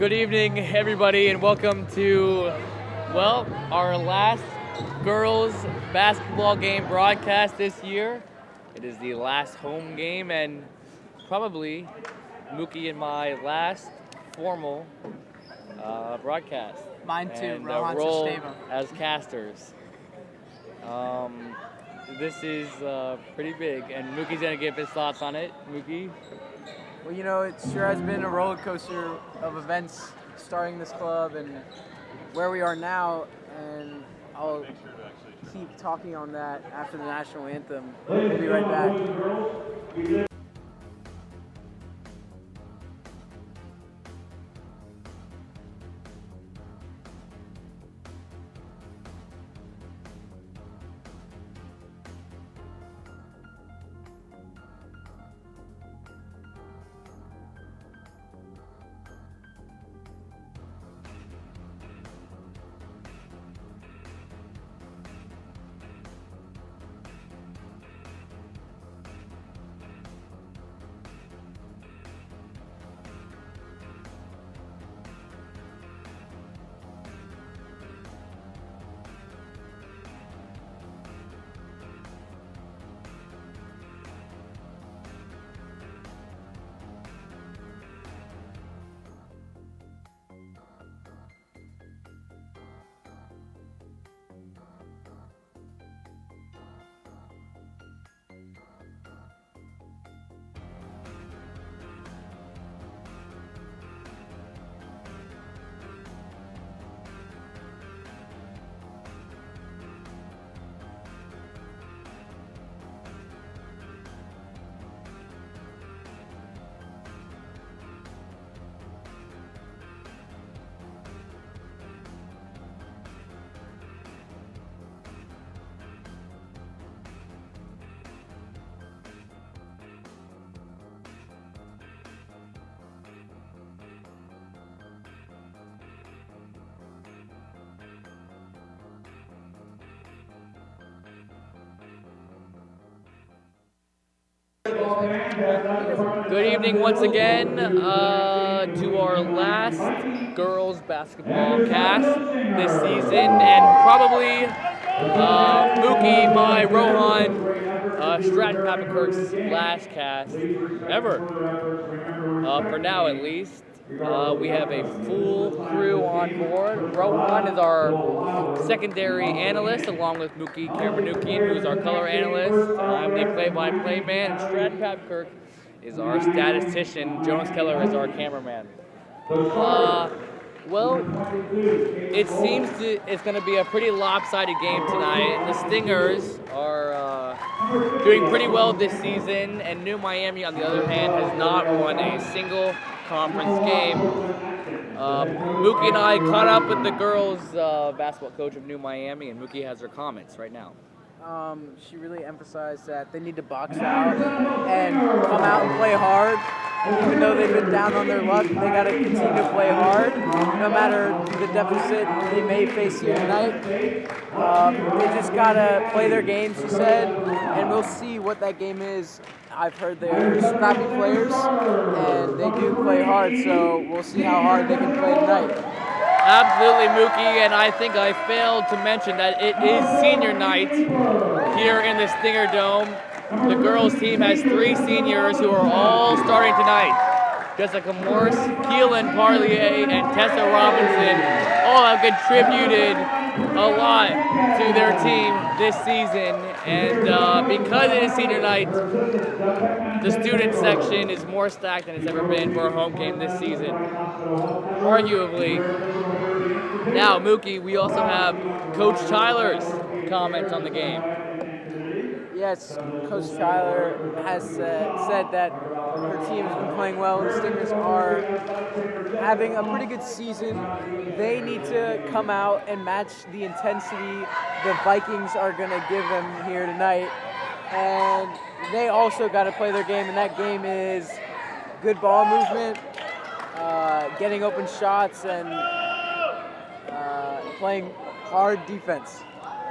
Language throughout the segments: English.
Good evening, everybody, and welcome to, our last girls basketball game broadcast this year. It is the last home game and probably Mookie and my last formal broadcast. Mine too, And Rohan role Sesteva. as casters. This is pretty big, and Mookie's gonna give his thoughts on it. Mookie? Well, it sure has been a roller coaster of events starting this club and where we are now, and I'll keep talking on that after the national anthem. We'll be right back. Good evening once again to our last girls basketball cast this season, and probably Mookie, my Rohan Stratton Pappakirk's last cast ever, for now at least. We have a full crew on board. Rohan is our secondary analyst, along with Mookie Karamanoukian, who's our color analyst. I'm the play-by-play man, and Stratton Pappakirk is our statistician. Jonas Keller is our cameraman. It seems it's going to be a pretty lopsided game tonight, and the Stingers are doing pretty well this season, and New Miami, on the other hand, has not won a single conference game. Mookie and I caught up with the girls' basketball coach of New Miami, and Mookie has her comments right now. She really emphasized that they need to box out and come out and play hard. Even though they've been down on their luck, they got to continue to play hard, no matter the deficit they may face here tonight. They just got to play their game, she said, and we'll see what that game is. I've heard they're scrappy players, and they do play hard, so we'll see how hard they can play tonight. Absolutely, Mookie, and I think I failed to mention that it is senior night here in the Stinger Dome. The girls' team has 3 seniors who are all starting tonight. Jessica Morse, Keelan Parlier, and Tessa Robinson all have contributed a lot to their team this season. And because it is senior night, the student section is more stacked than it's ever been for a home game this season, arguably. Now, Mookie, we also have Coach Tyler's comments on the game. Yes, Coach Tyler has said that her team has been playing well. The Stingers are having a pretty good season. They need to come out and match the intensity the Vikings are going to give them here tonight. And they also got to play their game, and that game is good ball movement, getting open shots, and playing hard defense.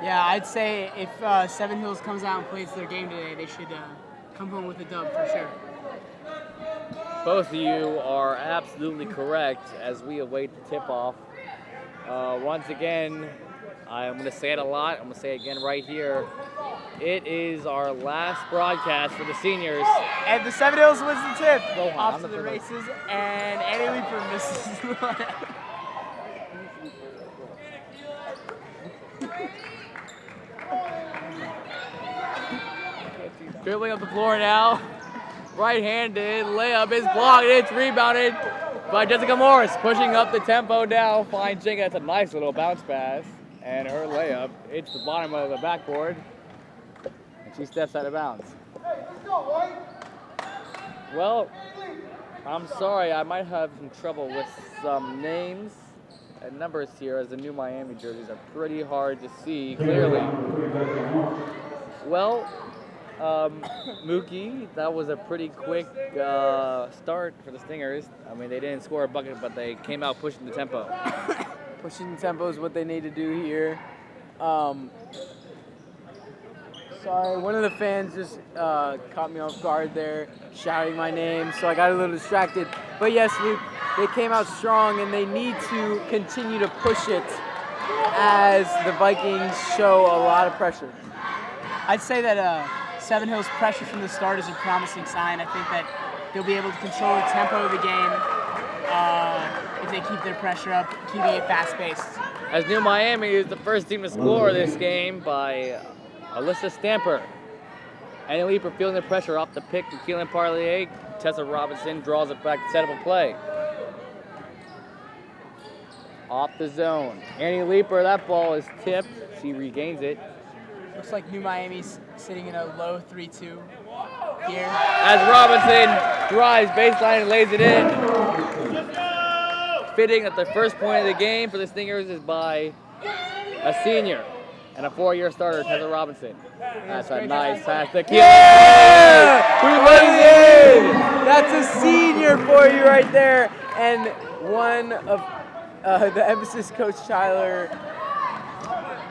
Yeah, I'd say if Seven Hills comes out and plays their game today, they should come home with a dub for sure. Both of you are absolutely correct as we await the tip-off. Once again, I'm going to say it a lot. I'm going to say it again right here. It is our last broadcast for the seniors. And the Seven Hills wins the tip. Go on, Off I'm to the the first. races, and Annie Leeper misses one. Dribbling up the floor now. Right-handed layup is blocked. It's rebounded by Jessica Morris. Pushing up the tempo now. Finds Jenkins. That's a nice little bounce pass. And her layup hits the bottom of the backboard. And she steps out of bounds. Well, I'm sorry. I might have some trouble with some names and numbers here as the new Miami jerseys are pretty hard to see clearly. Well, Mookie, that was a pretty quick start for the Stingers. I mean, they didn't score a bucket, but they came out pushing the tempo. Pushing the tempo is what they need to do here. Sorry, one of the fans just caught me off guard there, shouting my name, so I got a little distracted. But yes, Luke, they came out strong, and they need to continue to push it as the Vikings show a lot of pressure. I'd say that Seven Hills' pressure from the start is a promising sign. I think that they'll be able to control the tempo of the game if they keep their pressure up, keeping it fast-paced. As New Miami is the first team to score this game by Alyssa Stamper. Annie Leeper feeling the pressure off the pick from Keelan Parlier. Tessa Robinson draws it back to set up a play. Off the zone. Annie Leeper, that ball is tipped. She regains it. Looks like New Miami's sitting in a low 3-2 here. As Robinson drives baseline and lays it in. Fitting that the first point of the game for the Stingers is by a senior and a 4-year starter, Tessa Robinson. That's a nice pass to Keelan. Yeah! Who lays it in? That's a senior for you right there. And one of the emphasis Coach Tyler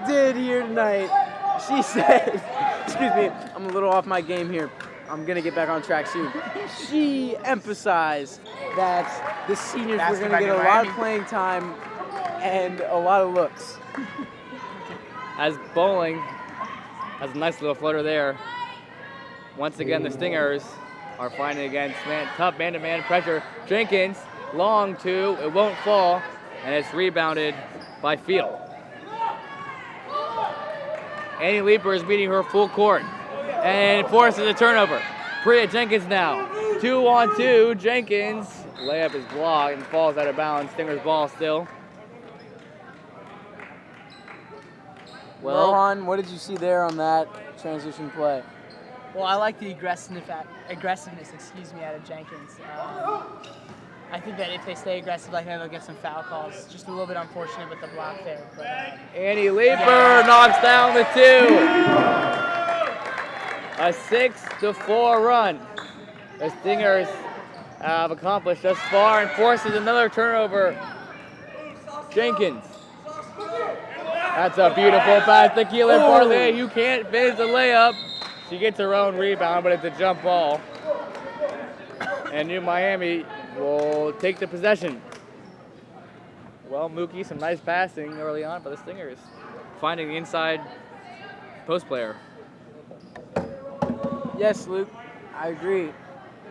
did here tonight. She said, excuse me, I'm a little off my game here. I'm going to get back on track soon. She emphasized that the seniors were going to get a lot of playing time and a lot of looks. As Bowling has a nice little floater there. Once again, the Stingers are finding against tough man-to-man pressure. Jenkins, long two, it won't fall, and it's rebounded by Field. Annie Leeper is beating her full court and forces a turnover. Priya Jenkins now. 2-on-2. Jenkins. Layup is blocked and falls out of bounds. Stingers ball still. Well, Rohan, what did you see there on that transition play? Well, I like the aggressiveness out of Jenkins. I think that if they stay aggressive like that, they'll get some foul calls. Just a little bit unfortunate with the block there. But, Annie Leeper knocks down the two. A 6-4 run. The Stingers have accomplished thus far and forces another turnover. Jenkins. That's a beautiful pass to Keelan Parlier. You can't finish the layup. She gets her own rebound, but it's a jump ball. And New Miami will take the possession. Well, Mookie, some nice passing early on by the Stingers. Finding the inside post player. Yes, Luke, I agree.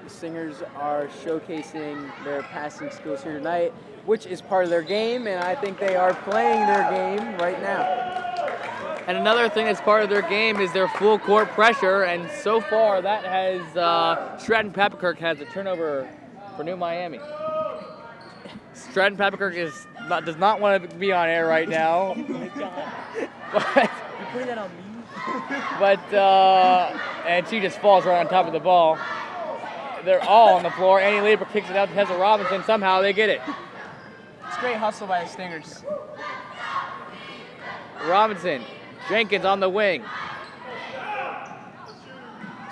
The Stingers are showcasing their passing skills here tonight, which is part of their game, and I think they are playing their game right now. And another thing that's part of their game is their full court pressure, and so far that has Stratton Papakirk has a turnover for New Miami. Stratton Papakirk does not want to be on air right now. But you putting that on me? And she just falls right on top of the ball. They're all on the floor. Annie Leeper kicks it out to Tessa Robinson. Somehow they get it. It's great hustle by the Stingers. Robinson. Jenkins on the wing.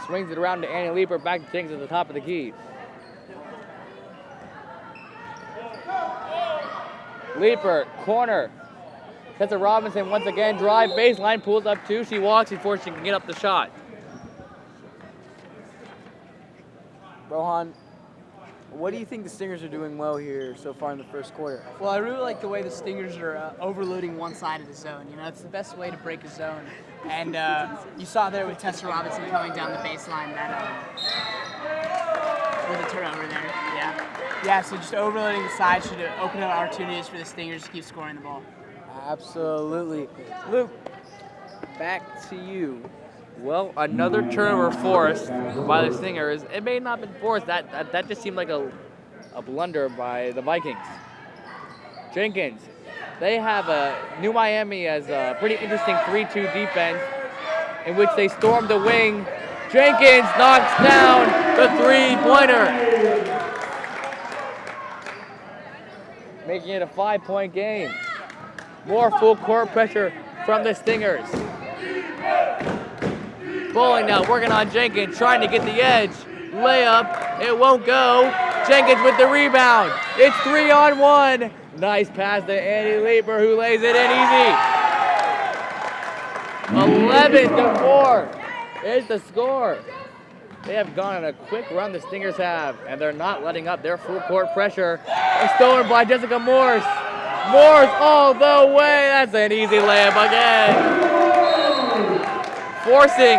Swings it around to Annie Leeper. Back to Jenkins at the top of the key. Leeper, corner. Tessa Robinson once again, drive baseline, pulls up two. She walks before she can get up the shot. Rohan, What do you think the Stingers are doing well here so far in the first quarter? Well, I really like the way the Stingers are overloading one side of the zone. It's the best way to break a zone. And you saw there with Tessa Robinson coming down the baseline with a turnover there. Yeah, so just overloading the side should open up opportunities for the Stingers to keep scoring the ball. Absolutely. Luke, back to you. Well, another turnover forced by the Stingers. It may not have been forced. That just seemed like a blunder by the Vikings. Jenkins, they have New Miami as a pretty interesting 3-2 defense in which they storm the wing. Jenkins knocks down the three-pointer, making it a 5-point game. More full court pressure from the Stingers. Bowling now, working on Jenkins, trying to get the edge. Layup, it won't go. Jenkins with the rebound. It's 3-on-1. Nice pass to Annie Leeper, who lays it in easy. 11-4 is the score. They have gone on a quick run, the Stingers have, and they're not letting up their full court pressure. It's stolen by Jessica Morse. Morse all the way. That's an easy layup again. Forcing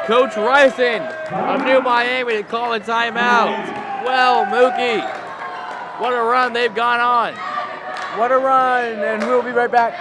Coach Ryson of New Miami to call a timeout. Well, Mookie, what a run they've gone on. What a run, and we'll be right back.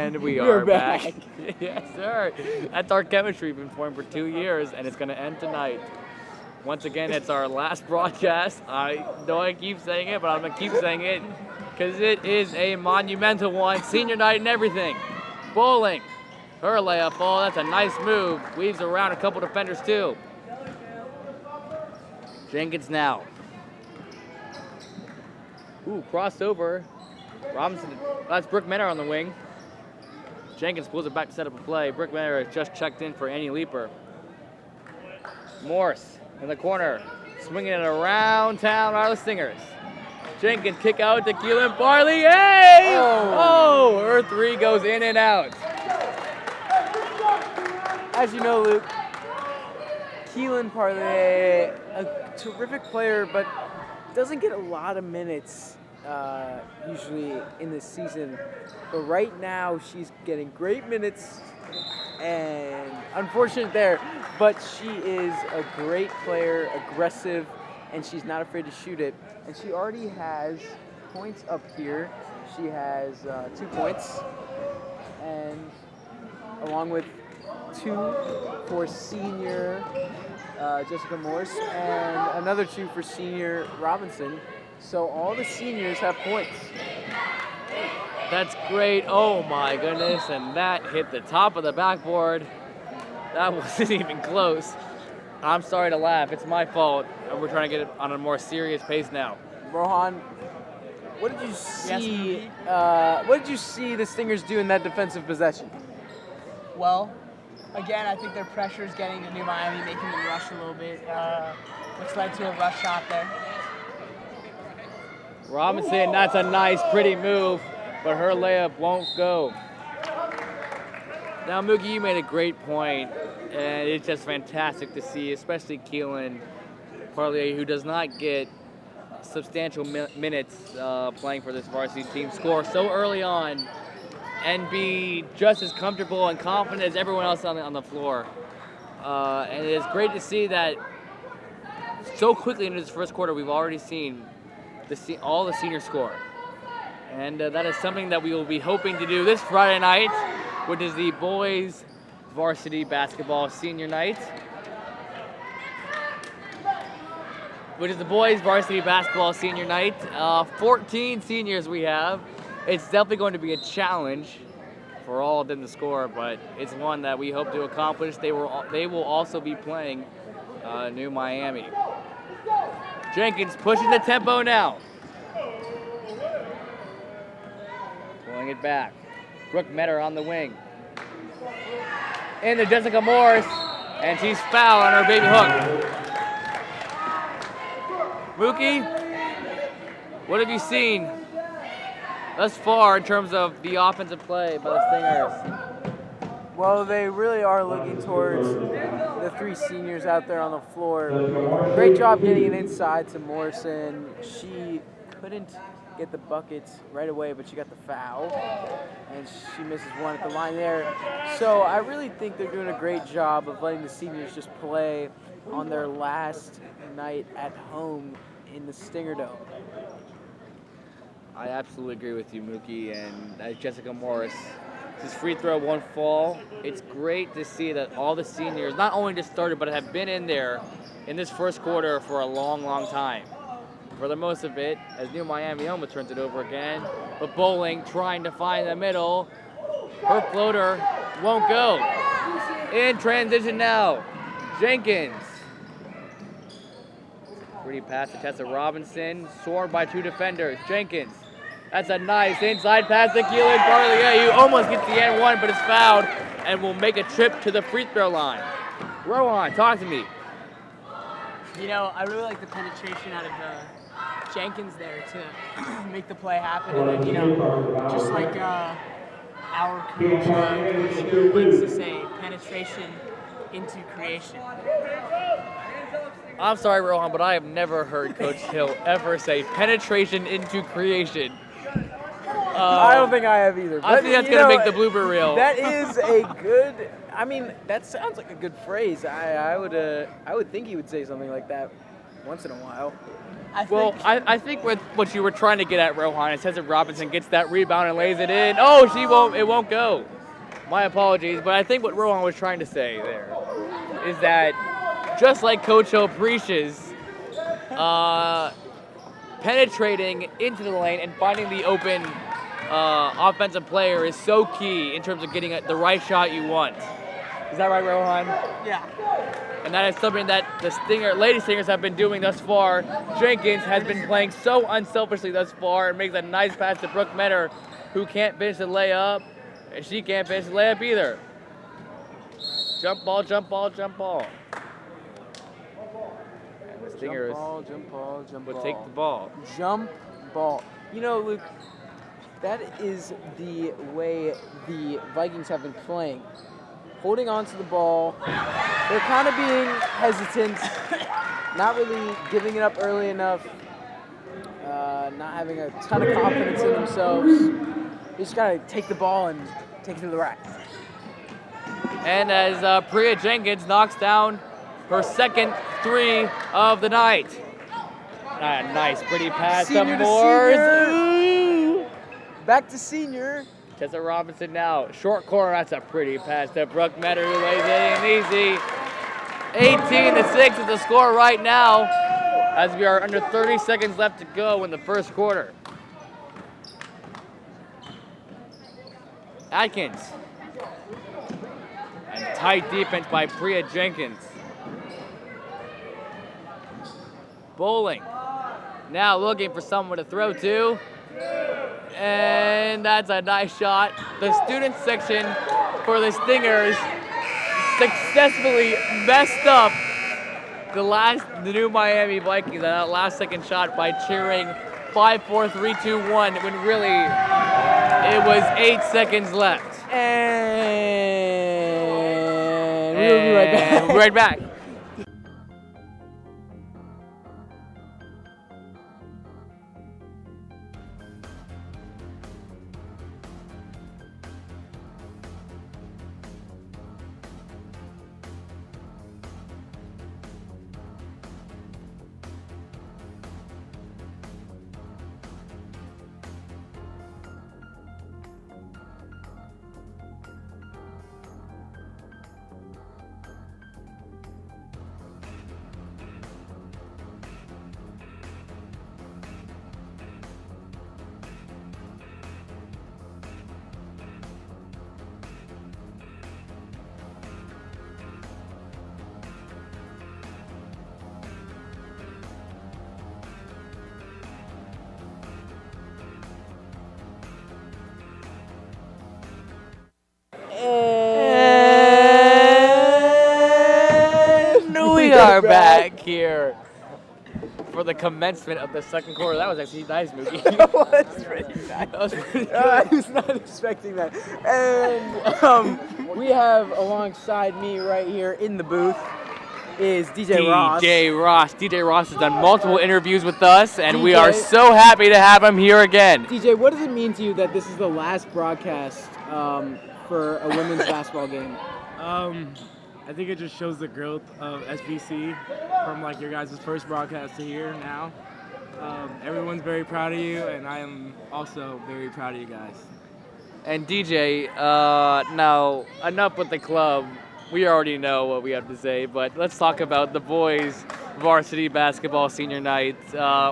And we are back. Yes, sir. That's our chemistry. We've been forming for 2 years, and it's going to end tonight. Once again, it's our last broadcast. I know I keep saying it, but I'm going to keep saying it because it is a monumental one. Senior night and everything. Bowling. Her layup ball. That's a nice move. Weaves around a couple defenders, too. Jenkins now. Ooh, crossover. Robinson, that's Brooke Menor on the wing. Jenkins pulls it back to set up a play. Brooke Menor has just checked in for Annie Leeper. Morse in the corner, swinging it around town out of the Stingers. Jenkins kick out to Keelan Barley. Hey! Oh, her three goes in and out. As you know, Luke, Keelan Parley, a terrific player, but doesn't get a lot of minutes usually in this season. But right now, she's getting great minutes, and unfortunate there, but she is a great player, aggressive, and she's not afraid to shoot it. And she already has points up here. She has 2 points, and along with 2 for senior Jessica Morse and another 2 for senior Robinson. So all the seniors have points. That's great. Oh my goodness. And that hit the top of the backboard. That wasn't even close. I'm sorry to laugh. It's my fault. We're trying to get it on a more serious pace now. Rohan, what did you see? What did you see the Stingers do in that defensive possession? Well, again, I think their pressure is getting to New Miami, making them rush a little bit, which led to a rush shot there. Robinson, that's a nice, pretty move, but her layup won't go. Now, Mookie, you made a great point, and it's just fantastic to see, especially Keelan Parley, who does not get substantial minutes playing for this varsity team, score so early on, and be just as comfortable and confident as everyone else on the floor. And it is great to see that so quickly into this first quarter we've already seen all the seniors score. And that is something that we will be hoping to do this Friday night, which is the boys varsity basketball senior night. 14 seniors we have. It's definitely going to be a challenge for all of them to score, but it's one that we hope to accomplish. They will also be playing New Miami. Jenkins pushing the tempo now. Pulling it back. Brooke Metter on the wing. Into Jessica Morris, and she's fouled on her baby hook. Mookie, what have you seen thus far in terms of the offensive play by the Stingers? Well, they really are looking towards the 3 seniors out there on the floor. Great job getting it inside to Morrison. She couldn't get the buckets right away, but she got the foul, and she misses one at the line there. So I really think they're doing a great job of letting the seniors just play on their last night at home in the Stinger Dome. I absolutely agree with you, Mookie, and as Jessica Morris, this free throw won't fall. It's great to see that all the seniors not only just started, but have been in there in this first quarter for a long, long time. For the most of it, as New Miami almost turns it over again, but Bowling trying to find the middle. Her floater won't go. In transition now, Jenkins. Pretty pass to Tessa Robinson, swarmed by 2 defenders. Jenkins, that's a nice inside pass to Keelan Bartley, who almost gets the N1, but is fouled and will make a trip to the free throw line. Rohan, talk to me. You know, I really like the penetration out of Jenkins there to make the play happen, and then, you know, just like our coach Hill likes to say, penetration into creation. I'm sorry, Rohan, but I have never heard Coach Hill ever say penetration into creation. I don't think I have either. I think that's going to make the blooper reel. That is a good, I mean, that sounds like a good phrase. I would think he would say something like that once in a while. I think with what you were trying to get at, Rohan, it says that Robinson gets that rebound and lays it in. Oh, it won't go. My apologies, but I think what Rohan was trying to say there is that just like Coach Hill preaches, penetrating into the lane and finding the open offensive player is so key in terms of getting the right shot you want. Is that right, Rohan? Yeah. And that is something that the Lady Stingers have been doing thus far. Jenkins has been playing so unselfishly thus far and makes a nice pass to Brooke Metter, who can't finish the layup, and she can't finish the layup either. Jump ball, jump ball, jump ball. And the Stingers Jump ball. will take the ball. Jump ball. You know, Luke, that is the way the Vikings have been playing. Holding on to the ball. They're kind of being hesitant, not really giving it up early enough, not having a ton of confidence in themselves. They just got to take the ball and take it to the rack. And as Priya Jenkins knocks down her second 3 of the night. Nice, pretty pass Senior to to Morris. senior. Back to senior. Tessa Robinson now, short corner, that's a pretty pass to Brooke Metter, who lays it in easy. 18-6 is the score right now, as we are under 30 seconds left to go in the first quarter. Atkins. And tight defense by Priya Jenkins. Bowling. Now looking for someone to throw to. And that's a nice shot. The student section for the Stingers successfully messed up the New Miami Vikings on that last second shot by cheering 5, 4, 3, 2, 1 when really it was 8 seconds left. And we'll be right back. We'll be right back. We are back here for the commencement of the second quarter. That was actually nice, Mookie. That was pretty nice. That was pretty good. I was not expecting that. And we have alongside me right here in the booth is DJ Ross. DJ Ross has done multiple interviews with us, and we DJ. are so happy to have him here again. DJ, what does it mean to you that this is the last broadcast for a women's basketball game? I think it just shows the growth of SBC from like your guys' first broadcast to here now. Everyone's very proud of you, and I am also very proud of you guys. And DJ, now enough with the club. We already know what we have to say, but let's talk about the boys' varsity basketball senior night.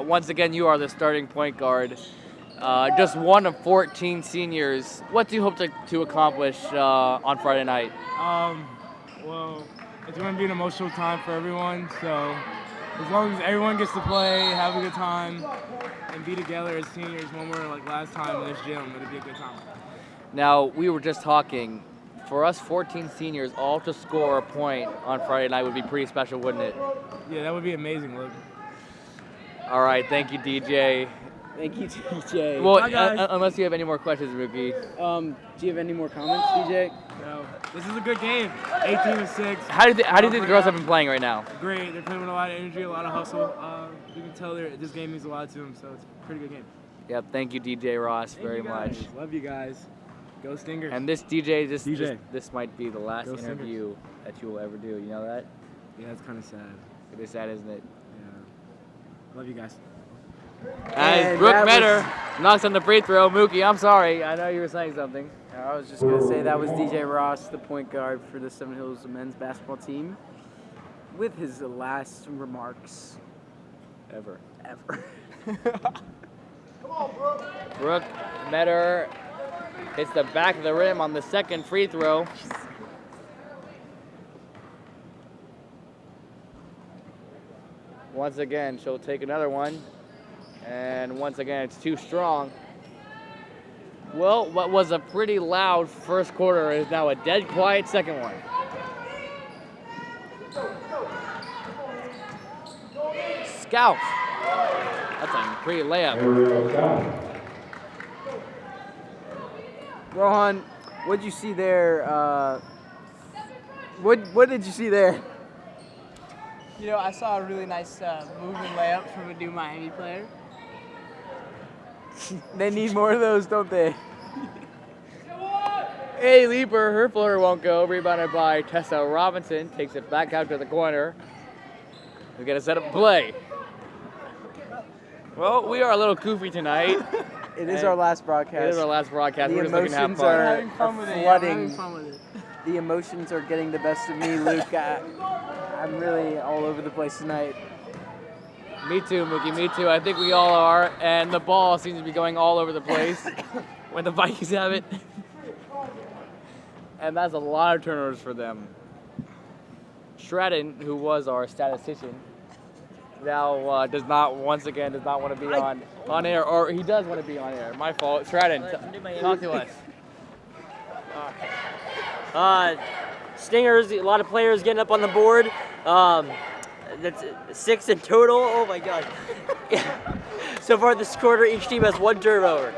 Once again, you are the starting point guard. Just one of 14 seniors. What do you hope to accomplish on Friday night? Well, it's going to be an emotional time for everyone, so as long as everyone gets to play, have a good time, and be together as seniors when we're like last time in this gym, it'll be a good time. Now, we were just talking. For us 14 seniors all to score a point on Friday night would be pretty special, wouldn't it? Yeah, that would be amazing, Luke. All right, thank you, DJ. Thank you, DJ. Well, Bye, guys. unless you have any more questions, Mookie. Do you have any more comments, DJ? So, this is a good game. 18-6. How do you think the girls have been playing right now? Great. They're playing with a lot of energy, a lot of hustle. You can tell this game means a lot to them, so it's a pretty good game. Yep, thank you, DJ Ross, Thank very you guys. much. Love you guys. Go Stingers. And this DJ, DJ. this might be the last Go Stingers. interview that you will ever do. You know that? Yeah, it's kind of sad. It is sad, isn't it? Yeah. Love you guys. As And Brooke that Metter knocks on the free throw. Mookie, I'm sorry. I know you were saying something. I was just going to say that was DJ Ross, the point guard for the Seven Hills men's basketball team, with his last remarks Ever. ever. Brooke Metter hits the back of the rim on the second free throw. Once again, she'll take another one. And once again, it's too strong. Well, what was a pretty loud first quarter is now a dead quiet second one. Scout. That's a pretty layup. Rohan, what'd you see there? What did you see there? You know, I saw a really nice moving layup from a new Miami player. They need more of those, don't they? Hey, Leaper, her floater won't go. Rebounded by Tessa Robinson. Takes it back out to the corner. We got to set up play. Well, we are a little goofy tonight. It is our last broadcast. It is our last broadcast. The We're just looking to have emotions fun. are- Having fun with it. Yeah, I'm flooding. having fun with it. The emotions are getting the best of me, Luke. I'm really all over the place tonight. Me too, Mookie. Me too. I think we all are. And the ball seems to be going all over the place when the Vikings have it. And that's a lot of turnovers for them. Shredden, who was our statistician, now does not want to be on air, or he does want to be on air. My fault. Shredden, talk to us. Stingers, a lot of players getting up on the board. That's 6 in total. Oh my god. So far this quarter, each team has 1 turnover.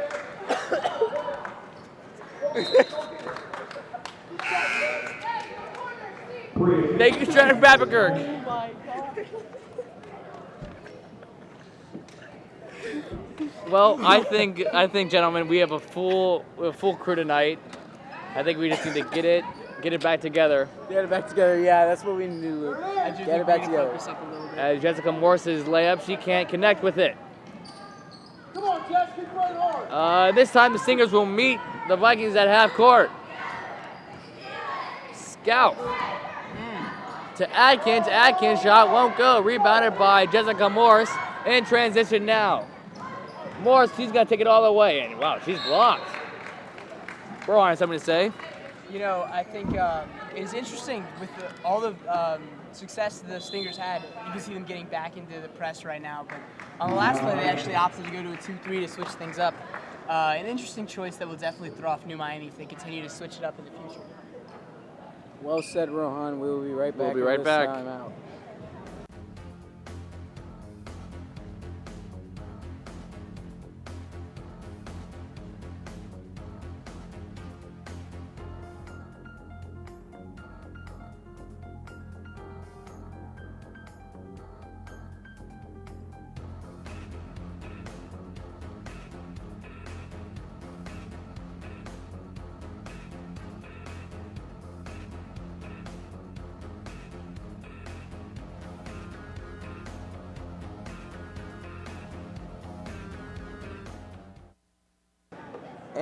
Thank you, Shredden Babakirk. Well, I think, gentlemen, we have a full crew tonight. I think we just need to get it back together. Get it back together. Yeah, that's what we need to do, Luke. I do Get think it back we need to together. focus up a little bit. As Jessica Morse's layup, she can't connect with it. Come on, Jess, keep playing hard. This time the Stingers will meet the Vikings at half court. Scout to Adkins. Adkins shot won't go. Rebounded by Jessica Morse. In transition now. Morse, she's got to take it all the way. And wow, she's blocked. Rohan has something to say. You know, I think it's interesting with all the success the Stingers had. You can see them getting back into the press right now. But on the last play, they actually opted to go to a 2-3 to switch things up. An interesting choice that will definitely throw off New Miami if they continue to switch it up in the future. Well said, Rohan. We will be right back. We'll be right on this back. timeout.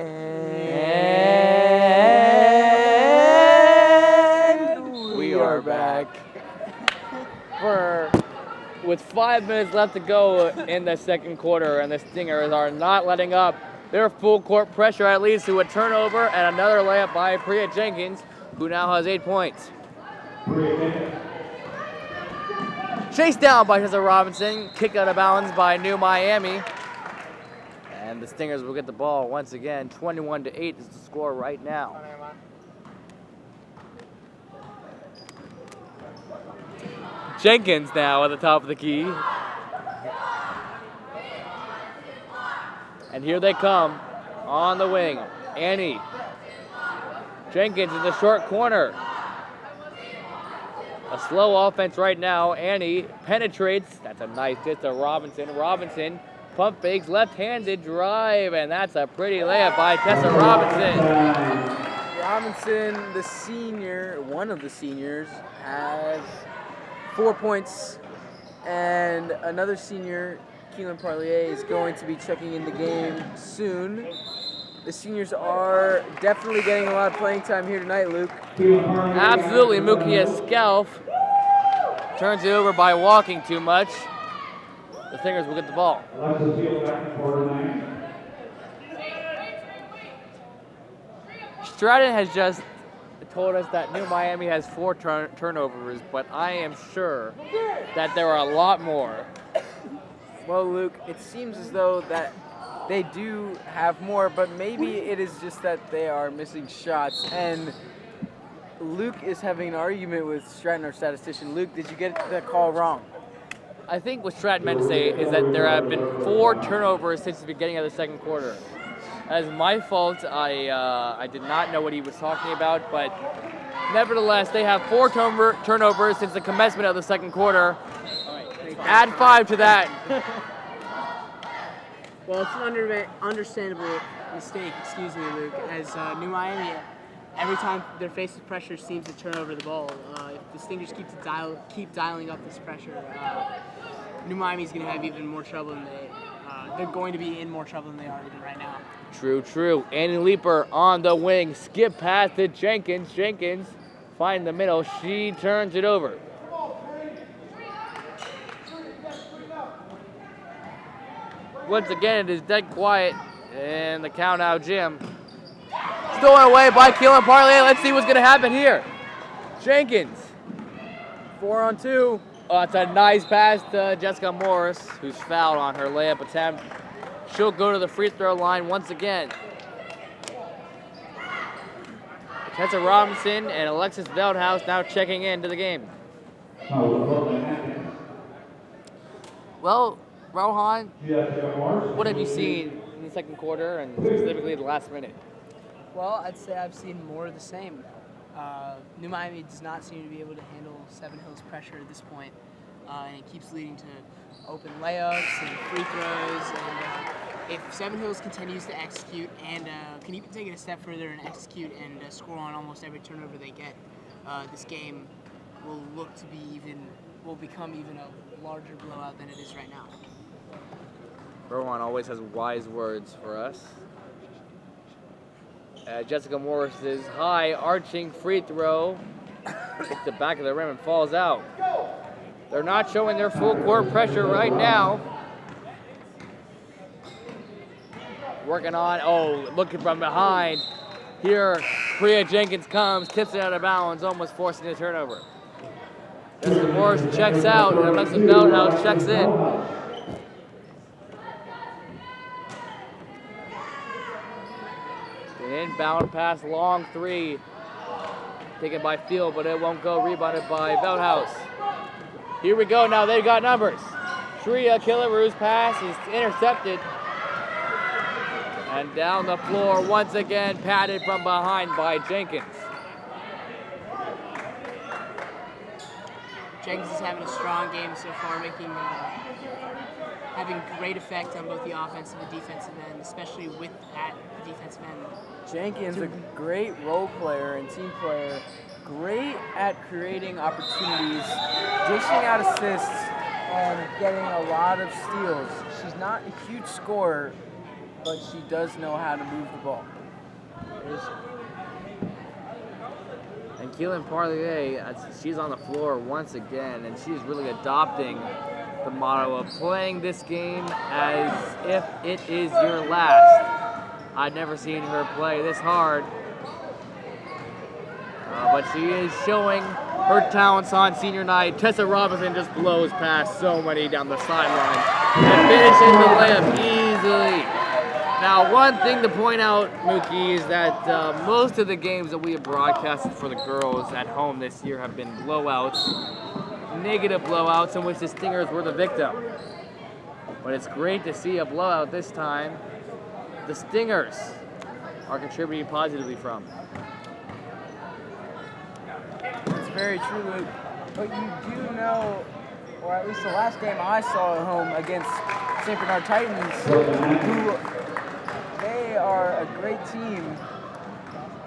And we are back. With 5 minutes left to go in the second quarter, and the Stingers are not letting up. Their full court pressure at least to a turnover and another layup by Priya Jenkins, who now has 8 points. Chased down by Tessa Robinson, kicked out of bounds by New Miami. And the Stingers will get the ball once again. 21-8 is the score right now. Jenkins now at the top of the key. And here they come on the wing. Annie. Jenkins in the short corner. A slow offense right now. Annie penetrates. That's a nice hit to Robinson. Robinson pump fakes, left-handed drive, and that's a pretty layup by Tessa Robinson. Robinson, the senior, one of the seniors, has 4 points, and another senior, Keelan Parlier, is going to be checking in the game soon. The seniors are definitely getting a lot of playing time here tonight, Luke. Absolutely, Mukia Skelf turns it over by walking too much. The Stingers will get the ball. Stratton has just told us that New Miami has 4 turnovers, but I am sure that there are a lot more. Well, Luke, it seems as though that they do have more, but maybe it is just that they are missing shots. And Luke is having an argument with Stratton, our statistician. Luke, did you get that call wrong? I think what Stratton meant to say is that there have been 4 turnovers since the beginning of the second quarter. That is my fault. I did not know what he was talking about, but nevertheless, they have 4 turnovers since the commencement of the second quarter. Add 5 to that. Well, it's an understandable mistake, excuse me, Luke, as New Miami, every time they're faced with pressure, seems to turn over the ball. If the Stingers keep dialing up this pressure, New Miami's going to have even more trouble than they're going to be in more trouble than they are even right now. True. Annie Leeper on the wing. Skip pass to Jenkins. Jenkins finds the middle. She turns it over. Once again, it is dead quiet in the count-out gym. Stolen away by Keelan Parlier. Let's see what's going to happen here. Jenkins. 4 on 2. Oh, it's a nice pass to Jessica Morris, who's fouled on her layup attempt. She'll go to the free throw line once again. Tessa Robinson and Alexis Veldhouse now checking into the game. Well, Rohan, what have you seen in the second quarter and specifically the last minute? Well, I'd say I've seen more of the same. New Miami does not seem to be able to handle Seven Hills' pressure at this point, and it keeps leading to open layups and free throws. And if Seven Hills continues to execute and can even take it a step further and execute and score on almost every turnover they get, this game will become even a larger blowout than it is right now. Rohan always has wise words for us. Jessica Morris's high arching free throw hits the back of the rim and falls out. They're not showing their full court pressure right now. Working on, looking from behind. Here, Priya Jenkins comes, tips it out of bounds, almost forcing a turnover. Jessica Morris checks out, and Alexis Veldhouse checks in. Inbound pass, long 3. Taken by Field, but it won't go. Rebounded by Veldhouse. Here we go. Now they've got numbers. Shreya Killaru's pass is intercepted. And down the floor once again, patted from behind by Jenkins. Jenkins is having a strong game so far, having great effect on both the offensive and defensive end, especially with that defensive end. Jenkins, a great role player and team player, great at creating opportunities, dishing out assists, and getting a lot of steals. She's not a huge scorer, but she does know how to move the ball. And Keelan Parlier, she's on the floor once again, and she's really adopting the motto of playing this game as if it is your last. I've never seen her play this hard, but she is showing her talents on senior night. Tessa Robinson just blows past so many down the sideline and finishes the layup easily. Now, one thing to point out, Mookie, is that most of the games that we have broadcasted for the girls at home this year have been blowouts, negative blowouts in which the Stingers were the victim. But it's great to see a blowout this time the Stingers are contributing positively from. It's very true, Luke. But you do know, or at least the last game I saw at home against St. Bernard Titans, who they are a great team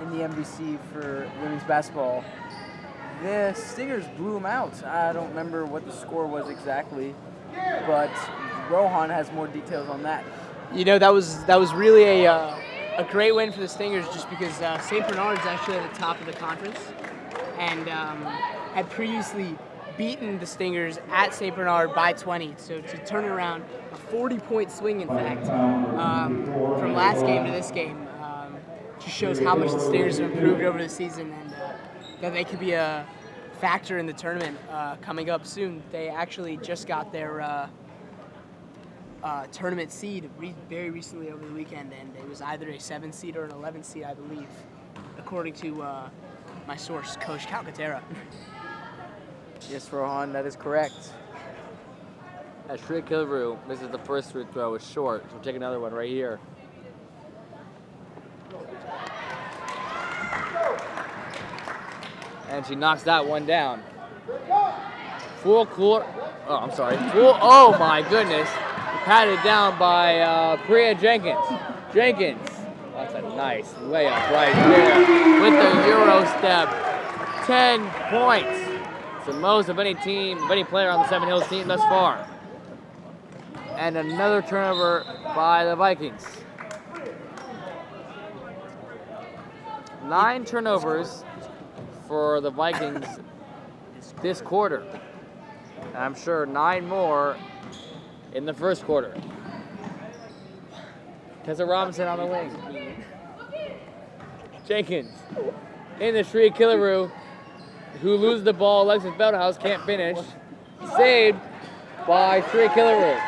in the MVC for women's basketball. The Stingers blew them out. I don't remember what the score was exactly, but Rohan has more details on that. You know, that was really a great win for the Stingers, just because St. Bernard's actually at the top of the conference and had previously beaten the Stingers at St. Bernard by 20. So to turn around a 40-point swing, in fact, from last game to this game, just shows how much the Stingers have improved over the season, and that they could be a factor in the tournament coming up soon. They actually just got their tournament seed very recently over the weekend, and it was either a 7 seed or an 11 seed, I believe, according to my source, Coach Calcaterra. Yes, Rohan, that is correct. As Shreya Kilru misses the first free throw, is short. So we'll take another one right here. And she knocks that one down. Full court. Oh, I'm sorry. Oh my goodness. Patted down by Priya Jenkins. That's a nice layup right there with the Euro step. 10 points. It's the most of any player on the Seven Hills team thus far. And another turnover by the Vikings. 9 turnovers for the Vikings this quarter. And I'm sure 9 more in the first quarter. Tessa Robinson on the wing. Jenkins in the Shreya Killaroo, who loses the ball. Alexis Feldhouse can't finish. Saved by Shreya Killaroo.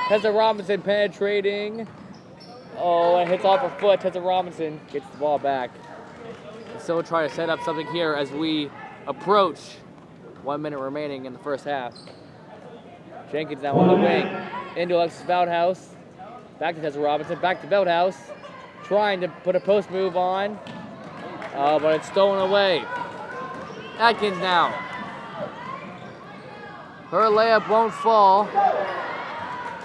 Tessa Robinson penetrating. Oh, it hits off her foot. Tessa Robinson gets the ball back. So we'll try to set up something here as we approach 1 minute remaining in the first half. Jenkins now on the wing. Into Alexis Feldhouse. Back to Tessa Robinson. Back to Feldhouse. Trying to put a post move on. But it's stolen away. Atkins now. Her layup won't fall.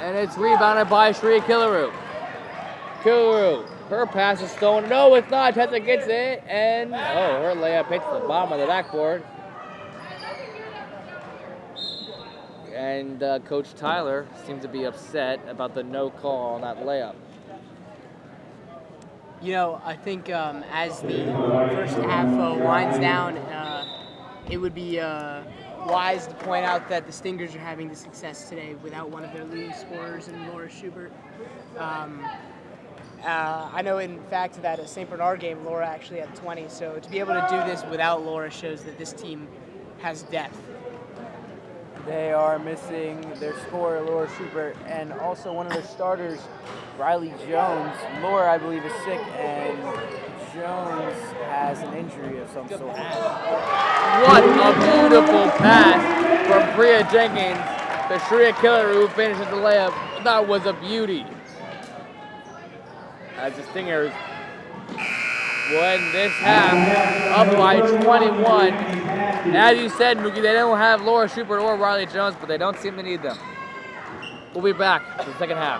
And it's rebounded by Shreya Killaroo. Her pass is stolen. No, it's not. Tessa gets it. And, her layup hits the bottom of the backboard. And Coach Tyler seems to be upset about the no call on that layup. You know, I think as the first half winds down, it would be wise to point out that the Stingers are having the success today without one of their leading scorers in Laura Schubert. I know, in fact, that a St. Bernard game, Laura actually had 20, so to be able to do this without Laura shows that this team has depth. They are missing their scorer, Laura Schubert, and also one of their starters, Riley Jones. Laura, I believe, is sick, and Jones has an injury of some sort. What a beautiful pass from Priya Jenkins to Shreya Killaroo, who finishes the layup. That was a beauty. As the Stingers win this half up by 21. And as you said, Mookie, they don't have Laura Schubert or Riley Jones, but they don't seem to need them. We'll be back for the second half.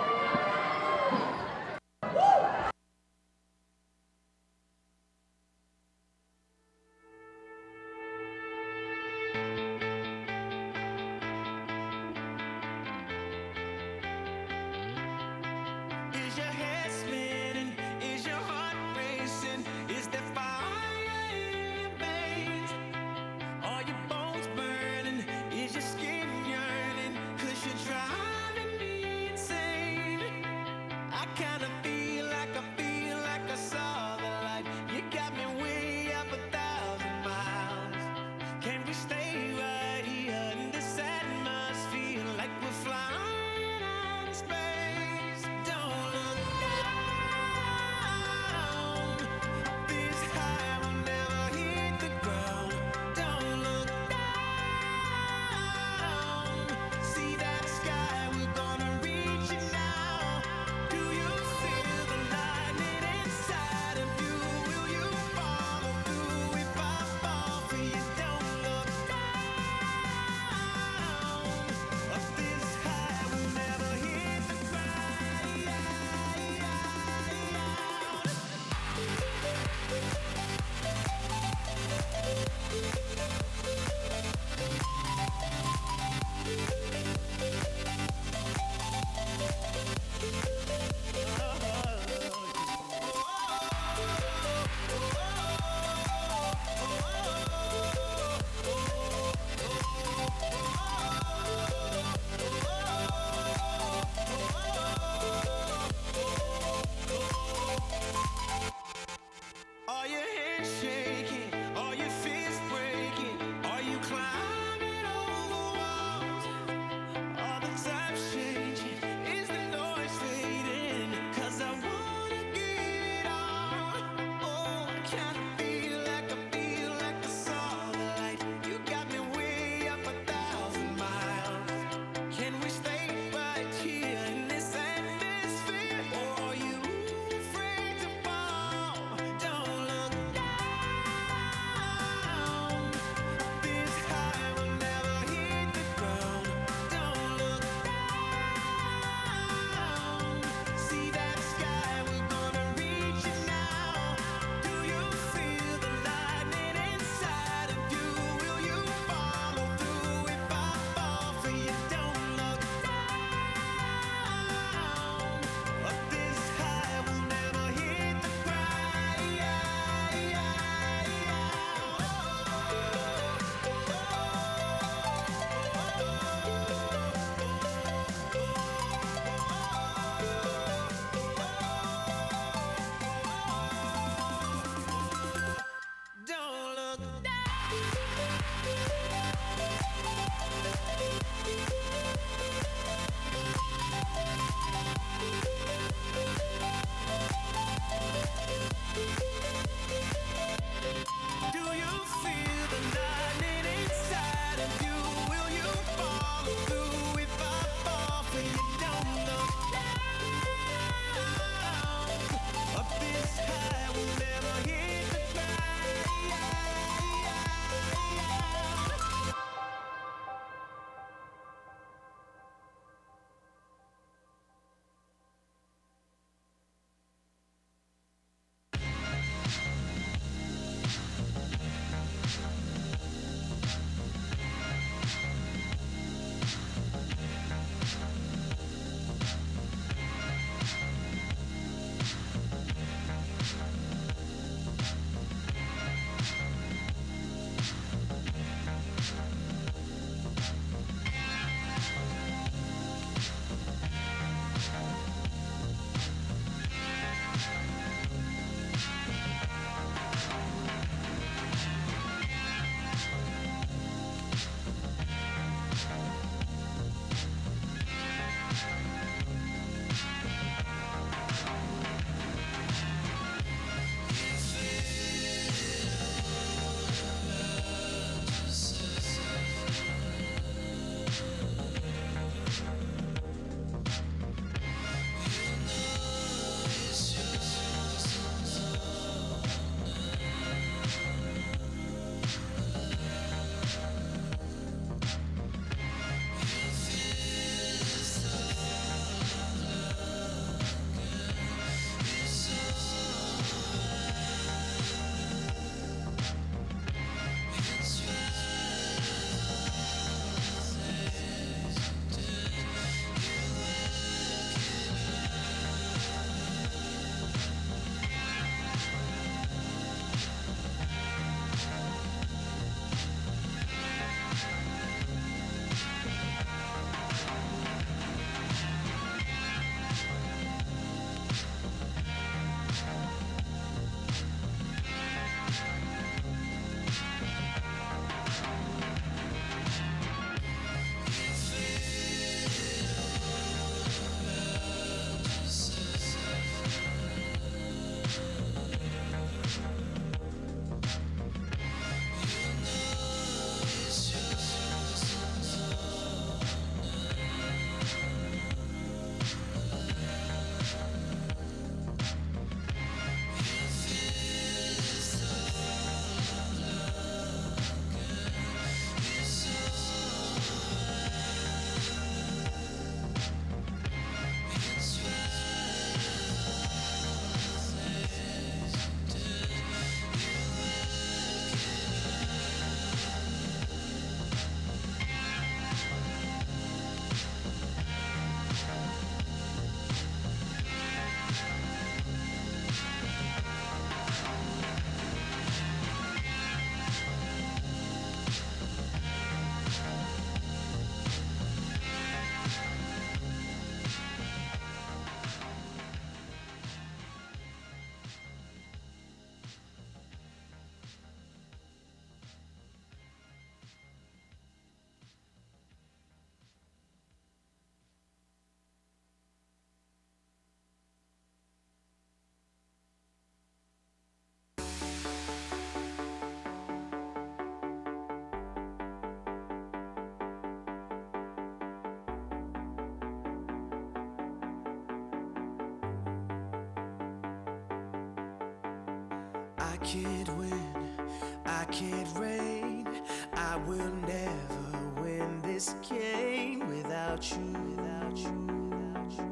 can't win, I can't reign, I will never win this game without you, without you, without you,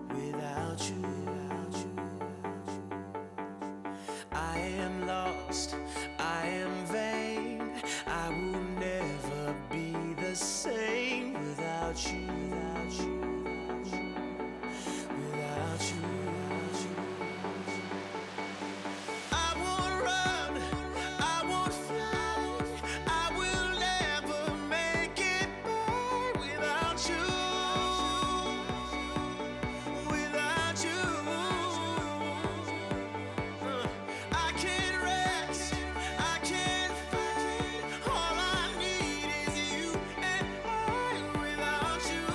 without you, without you. I am lost, I am vain, I will never be the same without you, without you, without you, without you. I won't run, I won't fly, I will never make it by without you, without you. I can't rest, I can't fight, all I need is you and I without you,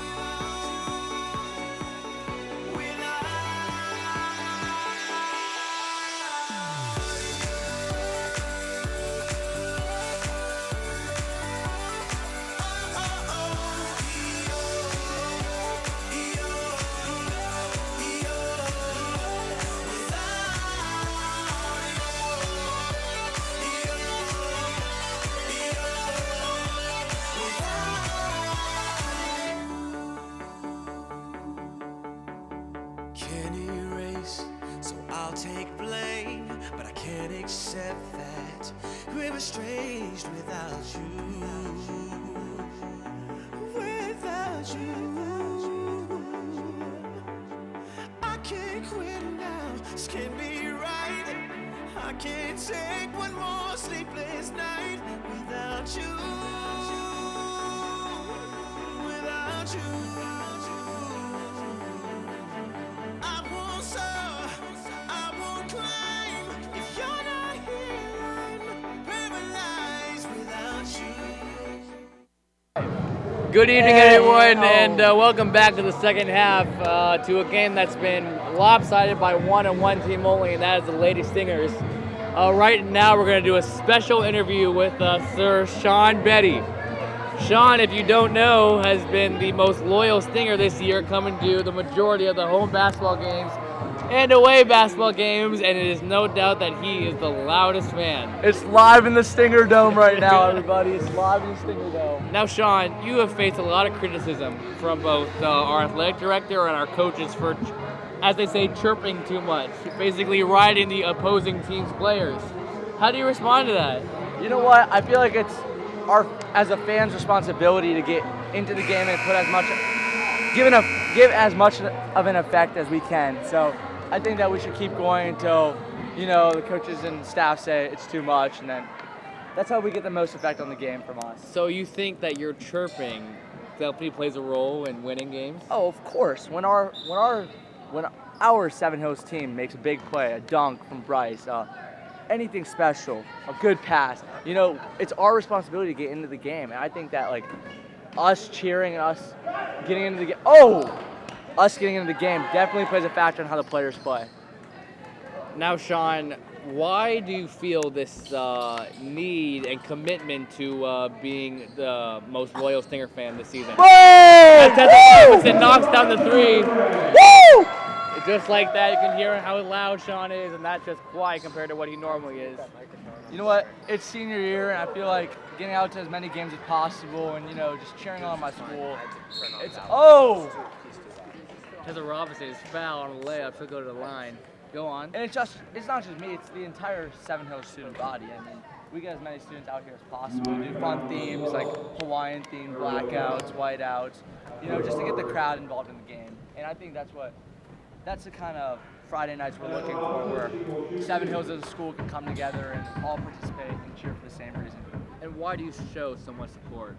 can't erase, so I'll take blame, but I can't accept that we're estranged without you, without you. I can't quit now, this can't be right. I can't take one more sleepless night without you, without you. I won't soar, I won't climb. If you're not here, I'm paralyzed without you. Good evening, everyone, and welcome back to the second half to a game that's been lopsided by one and one team only, and that is the Lady Stingers. Right now, we're going to do a special interview with Sir Sean Betty. Sean, if you don't know, has been the most loyal Stinger this year, coming to the majority of the home basketball games and away basketball games, and it is no doubt that he is the loudest fan. It's live in the Stinger Dome right now, everybody. It's live in the Stinger Dome. Now, Sean, you have faced a lot of criticism from both our athletic director and our coaches for, as they say, chirping too much, basically riding the opposing team's players. How do you respond to that? You know what? I feel like it's our, as a fan's responsibility to get into the game and put as much, give as much of an effect as we can. So I think that we should keep going until, you know, the coaches and staff say it's too much, and then that's how we get the most effect on the game from us. So you think that your chirping definitely plays a role in winning games? Oh, of course. When our Seven Hills team makes a big play, a dunk from Bryce, anything special, a good pass, you know, it's our responsibility to get into the game. And I think that, like, us cheering and us getting into the game, us getting into the game definitely plays a factor in how the players play. Now, Sean, why do you feel this need and commitment to being the most loyal Stinger fan this season? As Tessa Robinson knocks down the three. Woo! Just like that, you can hear how loud Sean is, and that's just quiet compared to what he normally is. You know what? It's senior year, and I feel like getting out to as many games as possible, and, you know, just cheering on my school. Tessa Robinson is foul on the layup. She'll go to the line. Go on. And it's not just me, it's the entire Seven Hills student body. I mean, we get as many students out here as possible. We do fun themes like Hawaiian themed blackouts, whiteouts, you know, just to get the crowd involved in the game. And I think that's the kind of Friday nights we're looking for, where Seven Hills as a school can come together and all participate and cheer for the same reason. And why do you show so much support?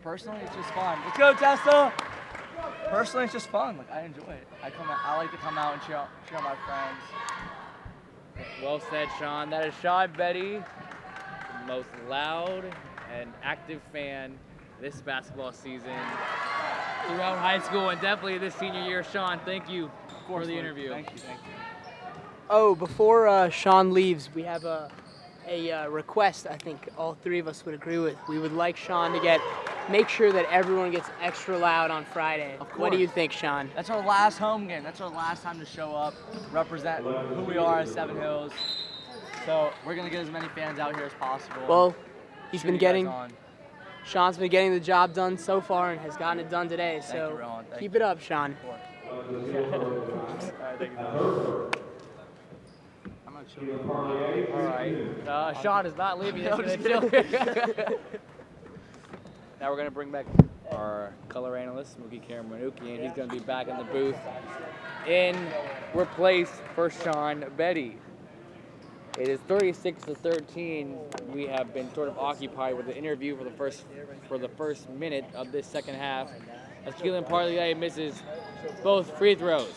Personally, it's just fun. Let's go, Tessa! Personally, it's just fun. Like, I enjoy it. I like to come out and cheer on my friends. Well said, Sean. That is Sean Betty, the most loud and active fan this basketball season throughout high school and definitely this senior year. Sean, thank you for the interview. Thank you. Oh, before Sean leaves, we have a request I think all three of us would agree with. We would like Sean to get make sure that everyone gets extra loud on Friday. Of What do you course. think, Sean? That's our last home game. That's our last time to show up, represent who we are as Seven Hills. So we're gonna get as many fans out here as possible. Well, he's Cheer been you guys getting, on. Sean's been getting the job done so far and has gotten it done today. Thank So you, Rowan. Thank keep you. it up, Sean. All right. Sean is not leaving. He's gonna chill. Now we're gonna bring back our color analyst, Mookie Karamanouki, and he's gonna be back in the booth in replace for Sean Betty. It is 36-13. We have been sort of occupied with the interview for the first minute of this second half, as Keelan Parlier misses both free throws.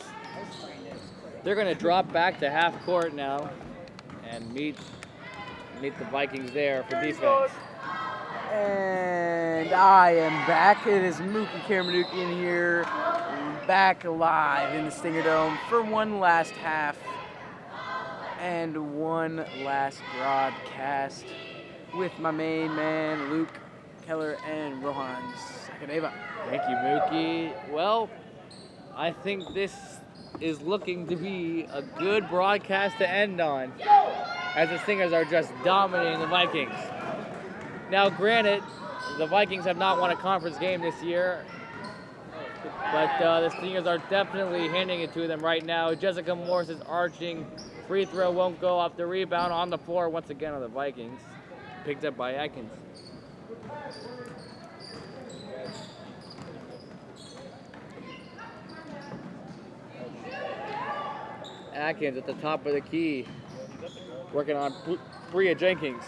They're going to drop back to half court now and meet the Vikings there for defense. And I am back. It is Mookie Karamanouki in here, back live in the Stinger Dome for one last half and one last broadcast with my main man, Luke Keller and Rohan Sakadeva. Thank you, Mookie. Well, I think this is looking to be a good broadcast to end on, as the Stingers are just dominating the Vikings. Now, granted, the Vikings have not won a conference game this year, but the Stingers are definitely handing it to them right now. Jessica Morse's arching free throw won't go off the rebound on the floor once again on the Vikings. Picked up by Atkins. Atkins at the top of the key, working on Bria Jenkins.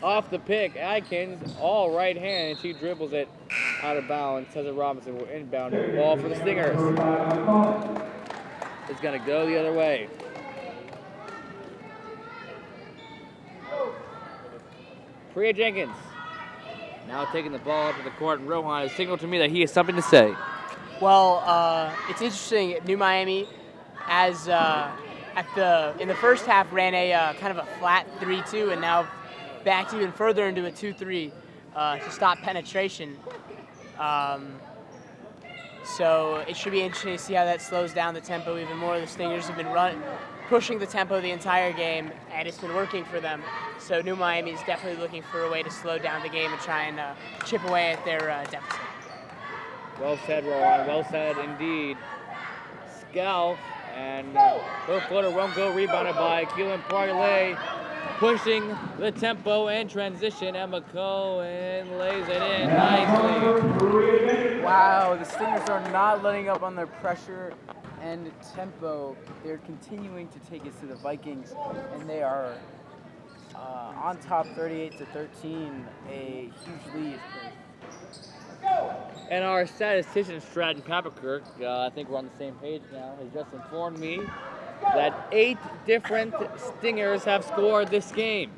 Off the pick, Atkins, all right hand, and she dribbles it out of bounds. Tessa Robinson will inbound the ball for the Stingers. It's gonna go the other way. Bria Jenkins now taking the ball up to the court, and Rohan has signaled to me that he has something to say. Well, it's interesting. New Miami, as in the first half, ran a kind of a flat 3-2, and now backed even further into a 2-3 to stop penetration. So it should be interesting to see how that slows down the tempo even more. The Stingers have been pushing the tempo the entire game, and it's been working for them. So New Miami is definitely looking for a way to slow down the game and try and chip away at their deficit. Well said, Rohan. Well said indeed. Scalf, and her footer won't go. Rebounded by Keelan Parlier. Pushing the tempo and transition. Emma Cohen lays it in nicely. Wow, the Stingers are not letting up on their pressure and tempo. They're continuing to take it to the Vikings, and they are on top 38-13, a huge lead. And our statistician, Stratton Papakirk, I think we're on the same page now, has just informed me that 8 different Stingers have scored this game.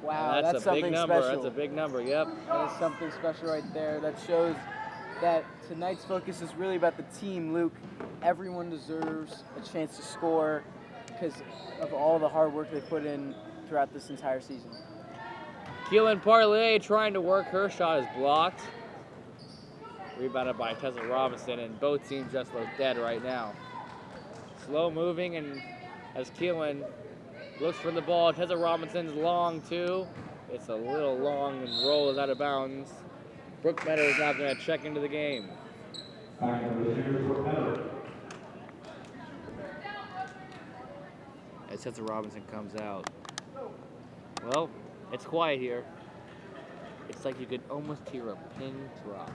Wow, And that's a something big number. special. That's a big number, yep. That is something special right there. That shows that tonight's focus is really about the team, Luke. Everyone deserves a chance to score because of all the hard work they put in throughout this entire season. Keelan Parlier trying to work. Her shot is blocked. Rebounded by Tessa Robinson, and both teams just look dead right now. Slow moving, and as Keelan looks for the ball, Tessa Robinson's long too. It's a little long and rolls out of bounds. Brooke Meadows now going to check into the game. As Tessa Robinson comes out. Well, it's quiet here. It's like you could almost hear a pin drop.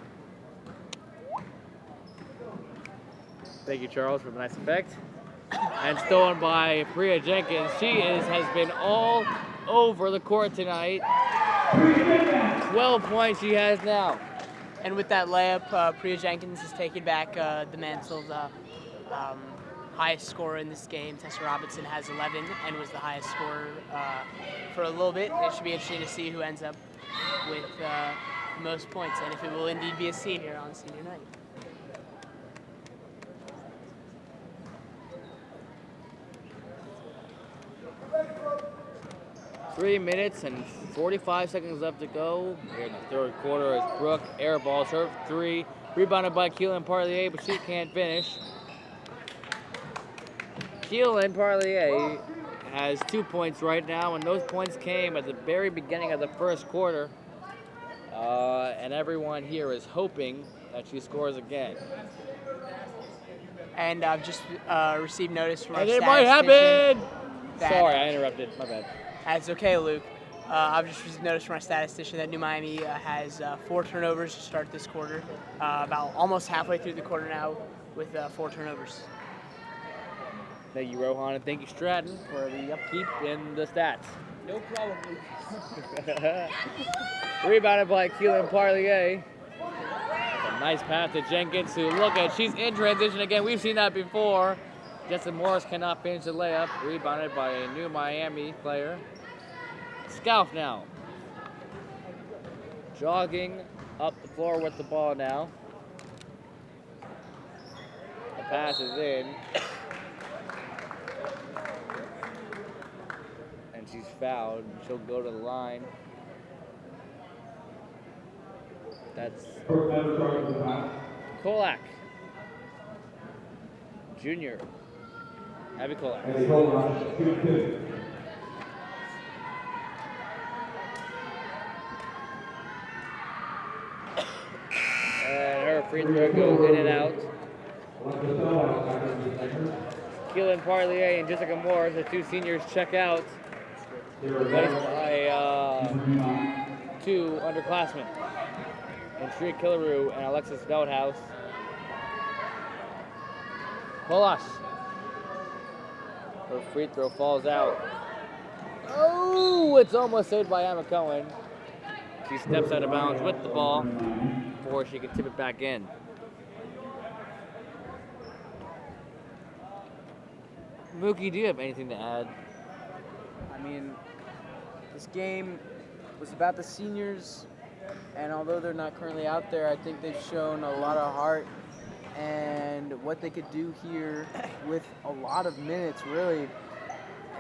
Thank you, Charles, for the nice effect. And stolen by Bria Jenkins. She has been all over the court tonight. 12 points she has now. And with that layup, Priya Jenkins is taking back the mantle of highest scorer in this game. Tessa Robinson has 11 and was the highest scorer for a little bit. It should be interesting to see who ends up with the most points and if it will indeed be a senior on senior night. 3 minutes and 45 seconds left to go here in the third quarter as Brooke airballs her three. Rebounded by Keelan Parlier, but she can't finish. Keelan Parlier has 2 points right now, and those points came at the very beginning of the first quarter. And everyone here is hoping that she scores again. And I've just received notice from our And it might statistician happen! that- Sorry, I interrupted. My bad. That's okay, Luke. I've just received notice from our statistician that New Miami has 4 turnovers to start this quarter. About almost halfway through the quarter now with 4 turnovers. Thank you, Rohan, and thank you, Stratton, for the upkeep in the stats. No problem, Luke. Rebounded by Keelan Parlier. That's a nice pass to Jenkins, who look at, she's in transition again. We've seen that before. Justin Morris cannot finish the layup. Rebounded by a New Miami player. Scalf now. Jogging up the floor with the ball now. The pass is in. And she's fouled. She'll go to the line. That's Kolak. Junior. Abby Kolak. And her free throw goes in and out. Keelan Parlier and Jessica Morris, the 2 seniors, check out. Replaced by 2 underclassmen. And Shri Killaroo and Alexis Veldhouse. Kolas. Her free throw falls out. Oh, it's almost saved by Emma Cohen. She steps out of bounds with the ball before she can tip it back in. Mookie, do you have anything to add? I mean, this game was about the seniors, and although they're not currently out there, I think they've shown a lot of heart and what they could do here with a lot of minutes, really.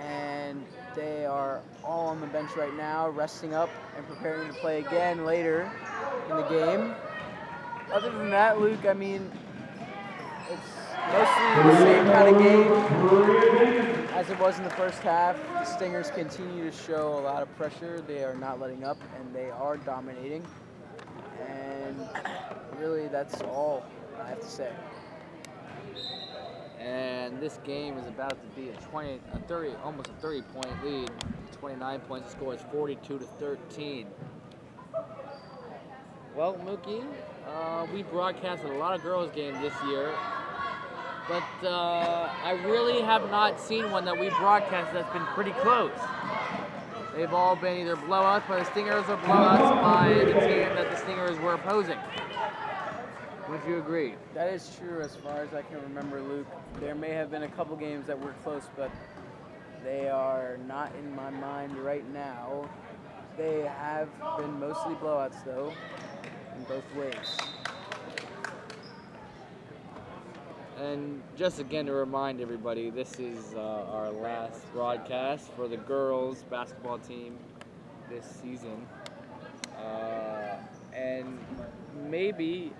And they are all on the bench right now, resting up and preparing to play again later in the game. Other than that, Luke, I mean, it's mostly the same kind of game as it was in the first half. The Stingers continue to show a lot of pressure. They are not letting up, and they are dominating. And really, that's all I have to say. And this game is about to be almost a 30-point lead. 29 points. The score is 42-13. Well, Mookie, we broadcasted a lot of girls' games this year, but I really have not seen one that we broadcasted that's been pretty close. They've all been either blowouts by the Stingers or blowouts by the team that the Stingers were opposing. Would you agree? That is true as far as I can remember, Luke. There may have been a couple games that were close, but they are not in my mind right now. They have been mostly blowouts, though, in both ways. And just again to remind everybody, this is our last broadcast for the girls basketball team this season. And maybe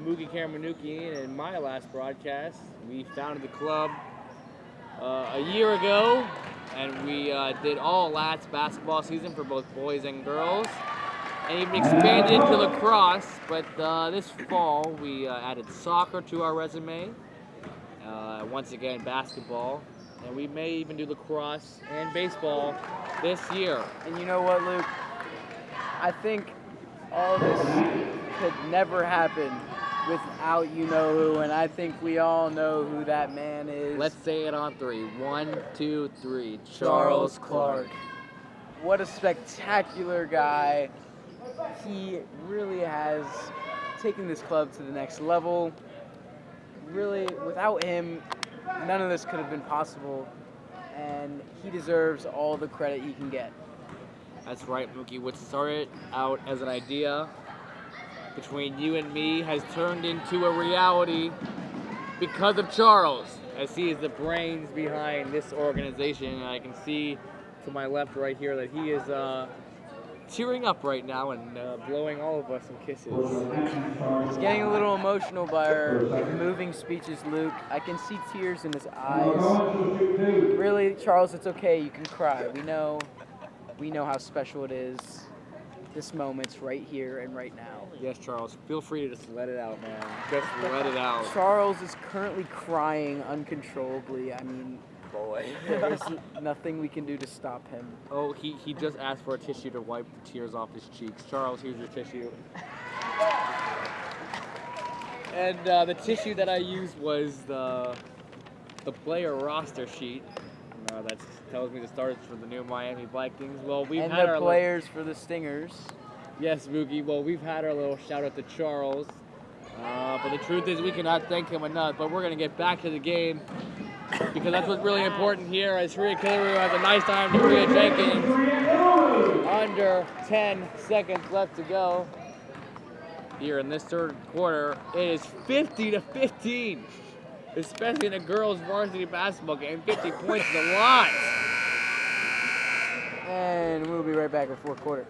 Mookie Karamanukian and my last broadcast, we founded the club a year ago, and we did all lats basketball season for both boys and girls, and even expanded to lacrosse. But this fall, we added soccer to our resume. Once again, basketball, and we may even do lacrosse and baseball this year. And you know what, Luke? I think all this could never happen without you-know-who, and I think we all know who that man is. Let's say it on 3. 1, 2, 3. Charles Clark. What a spectacular guy. He really has taken this club to the next level. Really, without him, none of this could have been possible, and he deserves all the credit he can get. That's right, Mookie. What started out as an idea between you and me has turned into a reality because of Charles, as he is the brains behind this organization. And I can see to my left right here that he is cheering up right now and blowing all of us some kisses. He's getting a little emotional by our moving speeches, Luke. I can see tears in his eyes. Really, Charles, it's okay. You can cry. We know how special it is. This moment's right here and right now. Yes, Charles. Feel free to just let it out, man. Just let it out. Charles is currently crying uncontrollably. I mean, there's nothing we can do to stop him. Oh, he just asked for a tissue to wipe the tears off his cheeks. Charles, here's your tissue. And the tissue that I used was the player roster sheet. That tells me the starters for the new Miami Vikings. Well, we've And had the our players for the Stingers. Yes, Mookie. Well, we've had our little shout out to Charles. But the truth is we cannot thank him enough. But we're going to get back to the game because that's what's really important here as Shreya Kilaru has a nice time to Rhea Jenkins. Under 10 seconds left to go. Here in this third quarter, it is 50-15. Especially in a girls' varsity basketball game, 50 points is a lot. And we'll be right back with fourth quarter.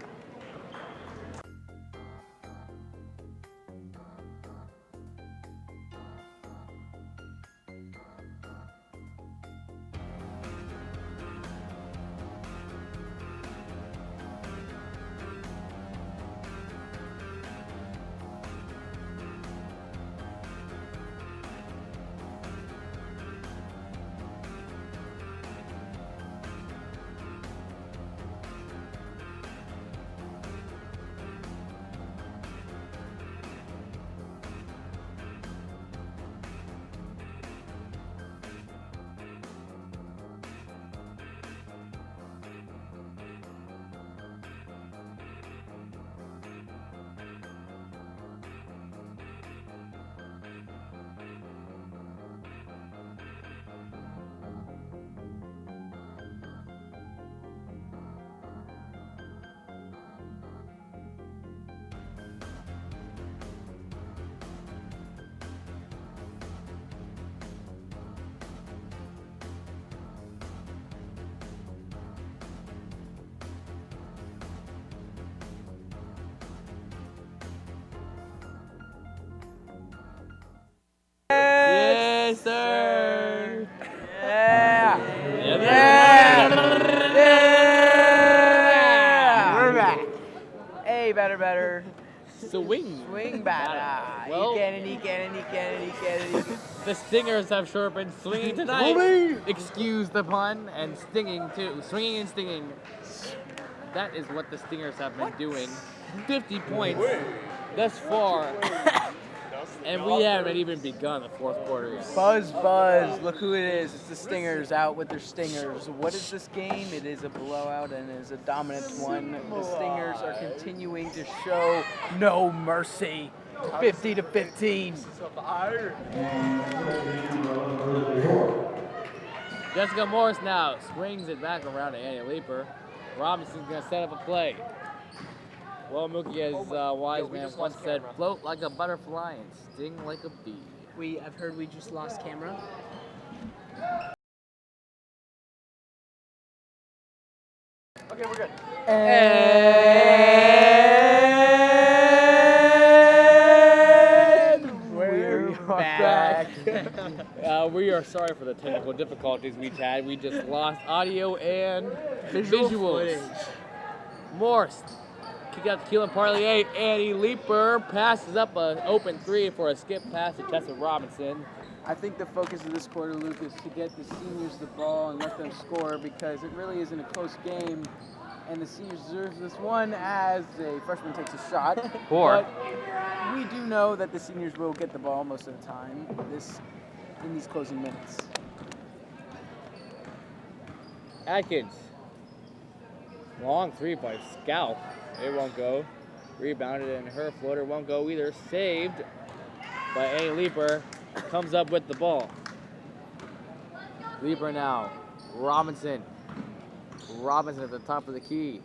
Yes, sir. Yeah. We're back. Hey, better. Swing Batter. Well, He can. the Stingers have sure been swinging tonight. Excuse the pun, and stinging too. Swinging and stinging. That is what the Stingers have been doing. 50 points thus far. And we haven't even begun the fourth quarter yet. Buzz. Look who it is. It's the Stingers out with their Stingers. What is this game? It is a blowout and it is a dominant one. The Stingers are continuing to show no mercy. 50-15. Jessica Morris now swings it back around to Annie Leaper. Robinson's going to set up a play. Well, Mookie, as wise man once said, float like a butterfly and sting like a bee. I've heard we just lost camera. Okay, we're good. And we're back. We are sorry for the technical difficulties we've had. We just lost audio and visuals. Morse, kick out to Keelan Parlier. Annie Leaper passes up an open three for a skip pass to Tessa Robinson. I think the focus of this quarter, Luke, is to get the seniors the ball and let them score because it really isn't a close game. And the seniors deserve this one as a freshman takes a shot. But we do know that the seniors will get the ball most of the time in these closing minutes. Atkins. Long three by Scout. It won't go. Rebounded and her floater won't go either. Saved by Annie Leaper. Comes up with the ball. Leaper now. Robinson at the top of the key.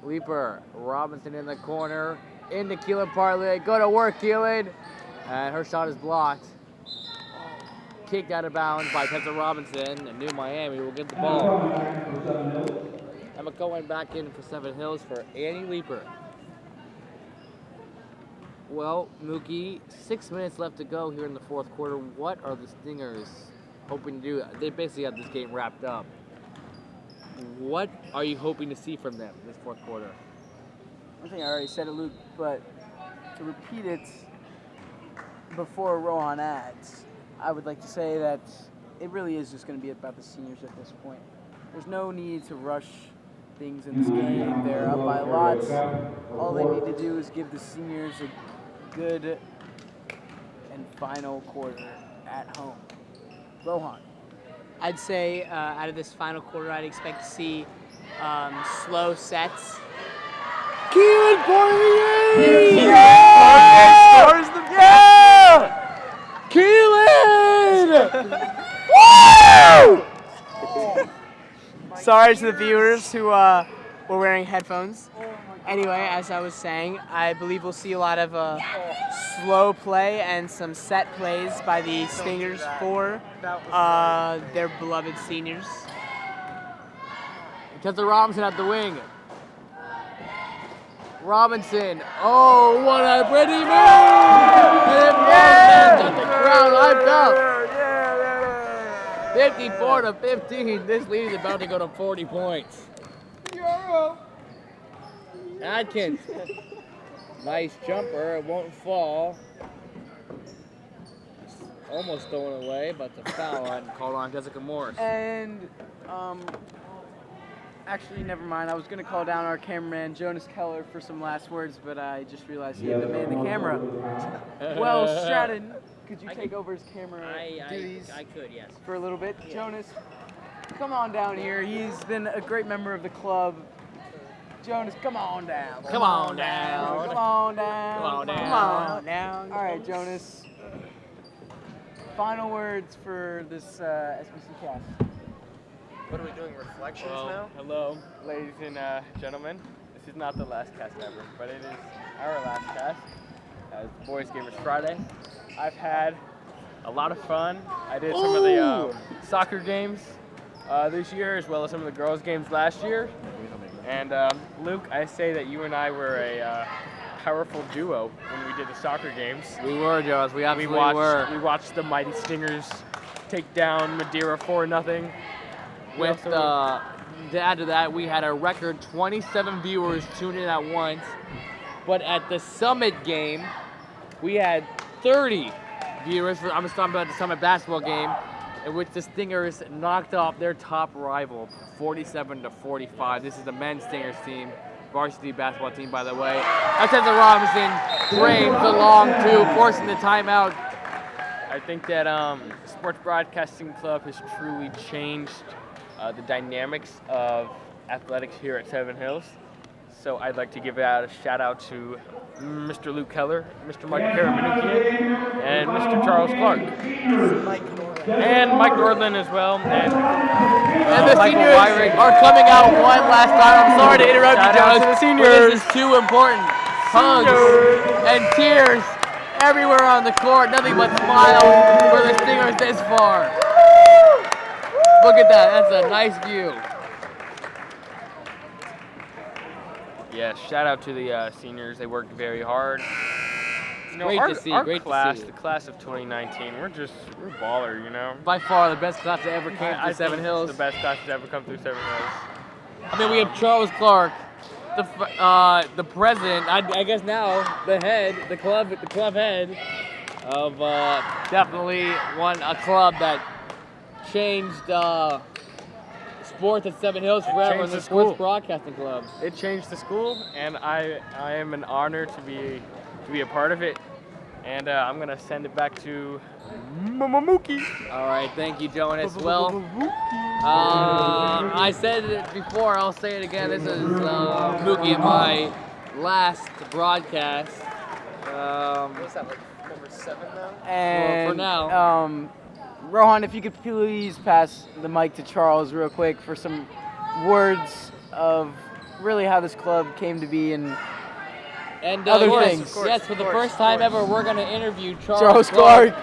Leaper. Robinson in the corner. Into Keelan Parlier. Go to work, Keelan. And her shot is blocked. kicked out of bounds by Tessa Robinson, and New Miami will get the ball. Emma Cohen back in for Seven Hills for Annie Leeper. Well, Mookie, 6 minutes left to go here in the fourth quarter. What are the Stingers hoping to do? They basically have this game wrapped up. What are you hoping to see from them this fourth quarter? I think I already said it, Luke, but to repeat it before Rohan adds, I would like to say that it really is just going to be about the seniors at this point. There's no need to rush things in this game. They're up by lots. All they need to do is give the seniors a good and final quarter at home. Rohan. I'd say out of this final quarter, I'd expect to see slow sets. Keelan Poirier! Yeah! Scores the Keelan! Woo! Sorry to the viewers who were wearing headphones. Anyway, as I was saying, I believe we'll see a lot of slow play and some set plays by the Stingers for their beloved seniors. Tessa Robinson at the wing. Robinson. Oh, what a pretty move! And it at the crowd hyped up. 54-15. This lead is about to go to 40 points. Adkins. Nice jumper. It won't fall. Almost stolen away, but the foul called on Jessica Morris. And, actually, never mind. I was going to call down our cameraman, Jonas Keller, for some last words, but I just realized he had to man the camera. Well, Stratton, could you take over his camera duties I could, yes. for a little bit? Jonas, come on down here. He's been a great member of the club. Jonas, come on down. Come on down. Come on down. Come on down. Come on down. All right, Jonas. Final words for this SBC cast. What are we doing, reflections Well, now? hello, ladies and gentlemen. This is not the last cast ever, but it is our last cast as Boys Gamers Friday. I've had a lot of fun. I did some of the soccer games this year, as well as some of the girls' games last year. And Luke, I say that you and I were a powerful duo when we did the soccer games. We were, Jones. We absolutely were. We watched the mighty Stingers take down Madeira 4-0. With to add to that, we had a record 27 viewers tuned in at once. But at the Summit game, we had 30 viewers. I'm just talking about the Summit basketball game, in which the Stingers knocked off their top rival, 47-45. This is the men's Stingers team, varsity basketball team, by the way. Tessa Robinson brings the long two, forcing the timeout. I think that Sports Broadcasting Club has truly changed the dynamics of athletics here at Seven Hills. So I'd like to give out a shout out to Mr. Luke Keller, Mr. Mike Karamanukian, and Mr. Charles Clark. And Mike Nordland as well. And the Michael seniors Wyrick. are coming out one last time. I'm sorry to interrupt Shout you, out Jones. to the but seniors. This is too important. Hugs and tears everywhere on the court. Nothing but smiles for the Stingers this far. Look at that. That's a nice view. Yeah, shout out to the seniors. They worked very hard. You know, Great our, to see, our great to class, see. the class of 2019, we're baller, you know. By far the best class that ever came I to Seven think Hills. it's the best class that's ever come through Seven Hills. I mean, we have Charles Clark, the president. I guess now the head, the club head of definitely a club that changed sports at Seven Hills forever, changed and the the Sports school. Broadcasting Club. It changed the school, and I am an honor to be a part of it. And I'm gonna send it back to Mookie. All right, thank you, Jonas. Well, I said it before, I'll say it again. This is Mookie in my last broadcast. What's that, like number 7 now? And for now. Rohan, if you could please pass the mic to Charles real quick for some words of really how this club came to be and And other yes, things. Yes, for the first time ever, we're going to interview Charles Clark.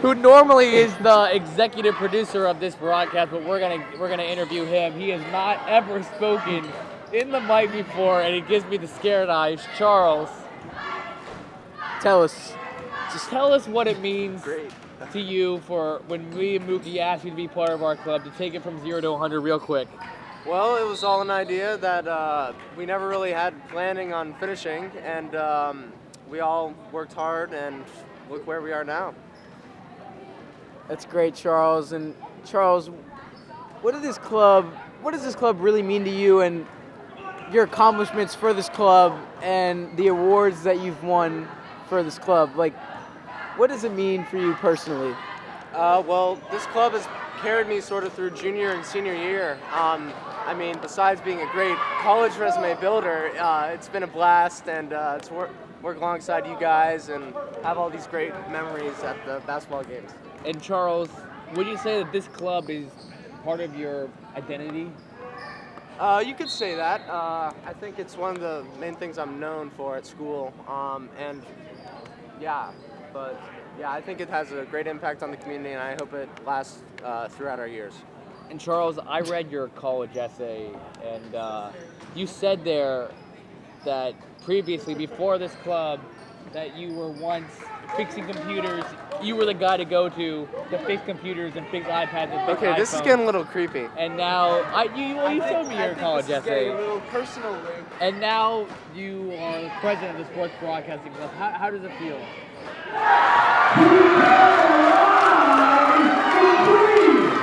who normally is the executive producer of this broadcast, but we're gonna interview him. He has not ever spoken in the mic before, and he gives me the scared eyes. Charles, Tell us. just tell us what it means to you for when me and Mookie asked you to be part of our club, to take it from 0 to 100 real quick. Well, it was all an idea that we never really had planning on finishing, and we all worked hard, and look where we are now. That's great, Charles. And Charles, what does this club really mean to you, and your accomplishments for this club and the awards that you've won for this club? Like, what does it mean for you personally? Well, this club has carried me sort of through junior and senior year. I mean, besides being a great college resume builder, it's been a blast, and it's work alongside you guys and have all these great memories at the basketball games. And Charles, would you say that this club is part of your identity? You could say that. I think it's one of the main things I'm known for at school, and yeah, but yeah, I think it has a great impact on the community, and I hope it lasts throughout our years. And Charles, I read your college essay, and you said there that previously, before this club, that you were once fixing computers. You were the guy to go to fix computers and fix iPads and fix Okay, this is iPhones. getting a little creepy. And now, you showed me your college essay. A little personal, Luke. And now you are the president of the Sports Broadcasting Club. How does it feel?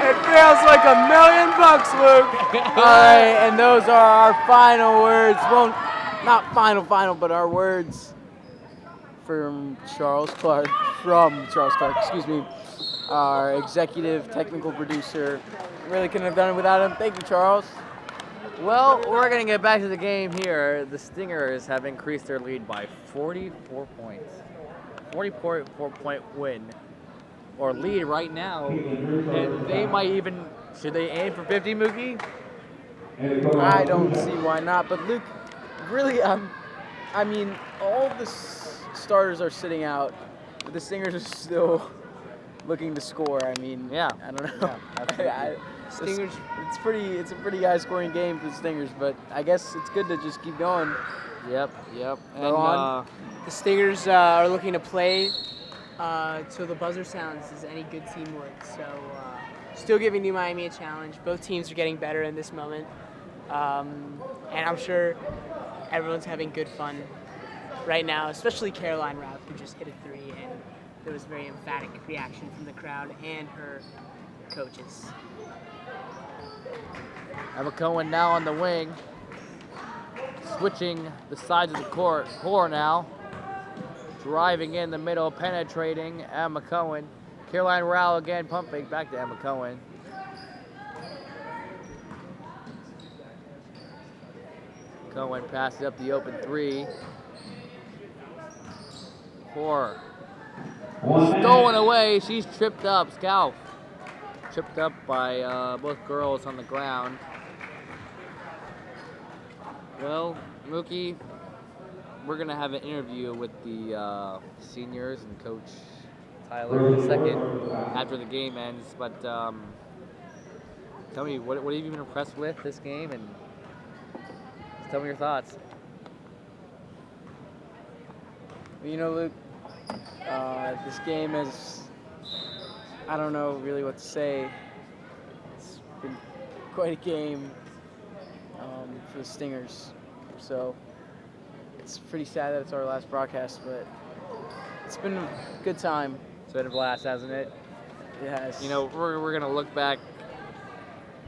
It feels like $1 million, Luke. All right, and those are our final words. Well, not final, but our words from Charles Clark, excuse me, our executive technical producer. Really couldn't have done it without him. Thank you, Charles. Well, we're going to get back to the game here. The Stingers have increased their lead by 44 points. 44-point win, or lead right now. And they might even, should they aim for 50, Mookie? I don't see why not. But Luke, really, I mean, all the starters are sitting out, but the Stingers are still looking to score. I mean, Yeah. I don't know. Yeah, Stingers, it's a pretty high-scoring game for the Stingers, but I guess it's good to just keep going. Yep. Go And on. The Stingers are looking to play till the buzzer sounds is any good teamwork. So still giving New Miami a challenge. Both teams are getting better in this moment. And I'm sure everyone's having good fun right now, especially Caroline Rapp, who just hit a 3, and there was very emphatic reaction from the crowd and her coaches. Emma Cohen now on the wing, switching the sides of the court. Core now, driving in the middle, penetrating. Emma Cohen. Caroline Rao again pumping back to Emma Cohen. Cohen passes up the open 3. Core stolen away. She's tripped up. Scalp tripped up by both girls on the ground. Well, Mookie, we're going to have an interview with the seniors and Coach Tyler in a second after the game ends. But tell me, what have you been impressed with this game? And tell me your thoughts. You know, Luke, this game is, I don't know really what to say. It's been quite a game for the Stingers. So it's pretty sad that it's our last broadcast, but it's been a good time. It's been a blast, hasn't it? It has. You know, we're going to look back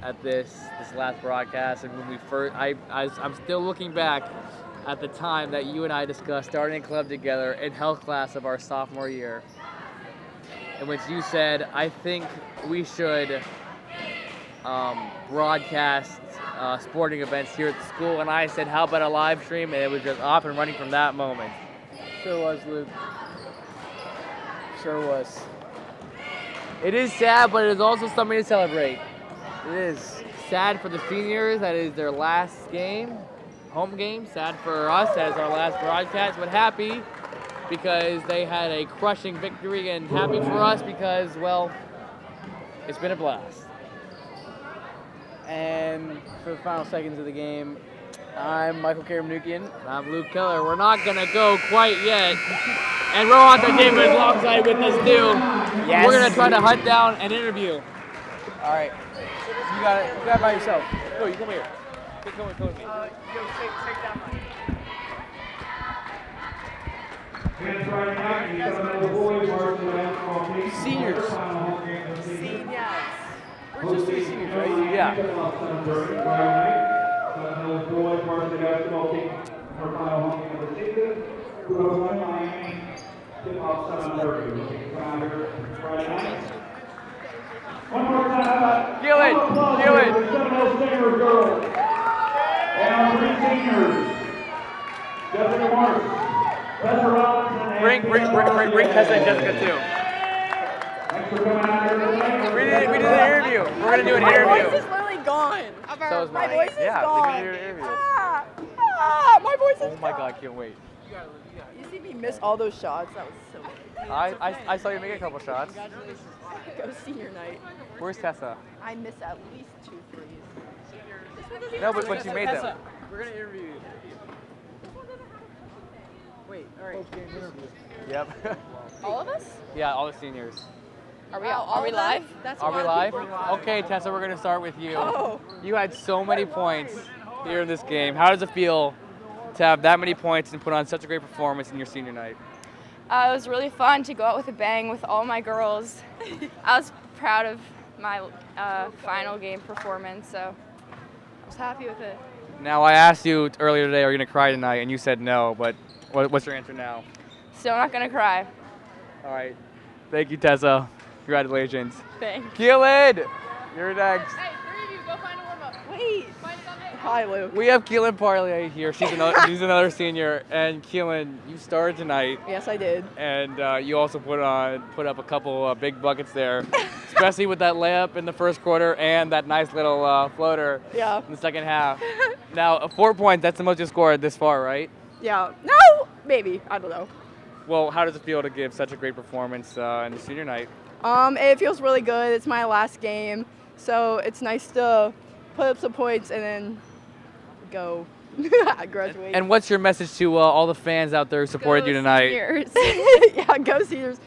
at this last broadcast, and when we first, I'm still looking back at the time that you and I discussed starting a club together in health class of our sophomore year, in which you said, I think we should broadcast sporting events here at the school, and I said, how about a live stream? And it was just off and running from that moment. Sure was, Luke. Sure was. It is sad, but it is also something to celebrate. It is. Sad for the seniors, that is their last game. home game. Sad for us as our last broadcast, but happy because they had a crushing victory, and happy for us because, well, it's been a blast. And for the final seconds of the game, I'm Michael Karamanoukian. I'm Luke Keller. We're not going to go quite yet. And Rohan Tajima is alongside with us too. Yes. We're going to try to hunt down an interview. All right. You got it by yourself. No, you come here. Come with me. Seniors. We're just doing seniors, right? Yeah. Gillen. Bring Tessa and Jessica too. We did an interview. We're gonna do an interview. My voice is literally gone. So is My mine. voice is Yeah, gone. we did an interview. My voice is Oh my gone. God, I can't wait. You see me miss all those shots. That was so good. I saw you make a couple shots. Go senior night. Where's Tessa? I miss at least 2 threes. No, but you made them. We're going to interview you. Wait, all right. Yep. All of us? Yeah, all the seniors. Are we live? That's Are we live? Okay, Tessa, we're gonna start with you. Oh. You had so many points here in this game. How does it feel to have that many points and put on such a great performance in your senior night? It was really fun to go out with a bang with all my girls. I was proud of my final game performance, so I was happy with it. Now, I asked you earlier today, are you gonna cry tonight? And you said no, but what's your answer now? Still not gonna cry. All right. Thank you, Tessa. Congratulations. Thanks. Keelan, you're next. Hey, 3 of you, go find a warm-up. Wait. Hi, Luke. We have Keelan Parley here. She's another senior. And Keelan, you started tonight. Yes, I did. And you also put up a couple big buckets there, especially with that layup in the first quarter and that nice little floater Yeah. in the second half. Now, 4 points, that's the most you scored this far, right? Yeah. No, maybe. I don't know. Well, how does it feel to give such a great performance in the senior night? It feels really good. It's my last game, so it's nice to put up some points and then go graduate. And what's your message to all the fans out there who supported you tonight? Seniors. Yeah, go seniors.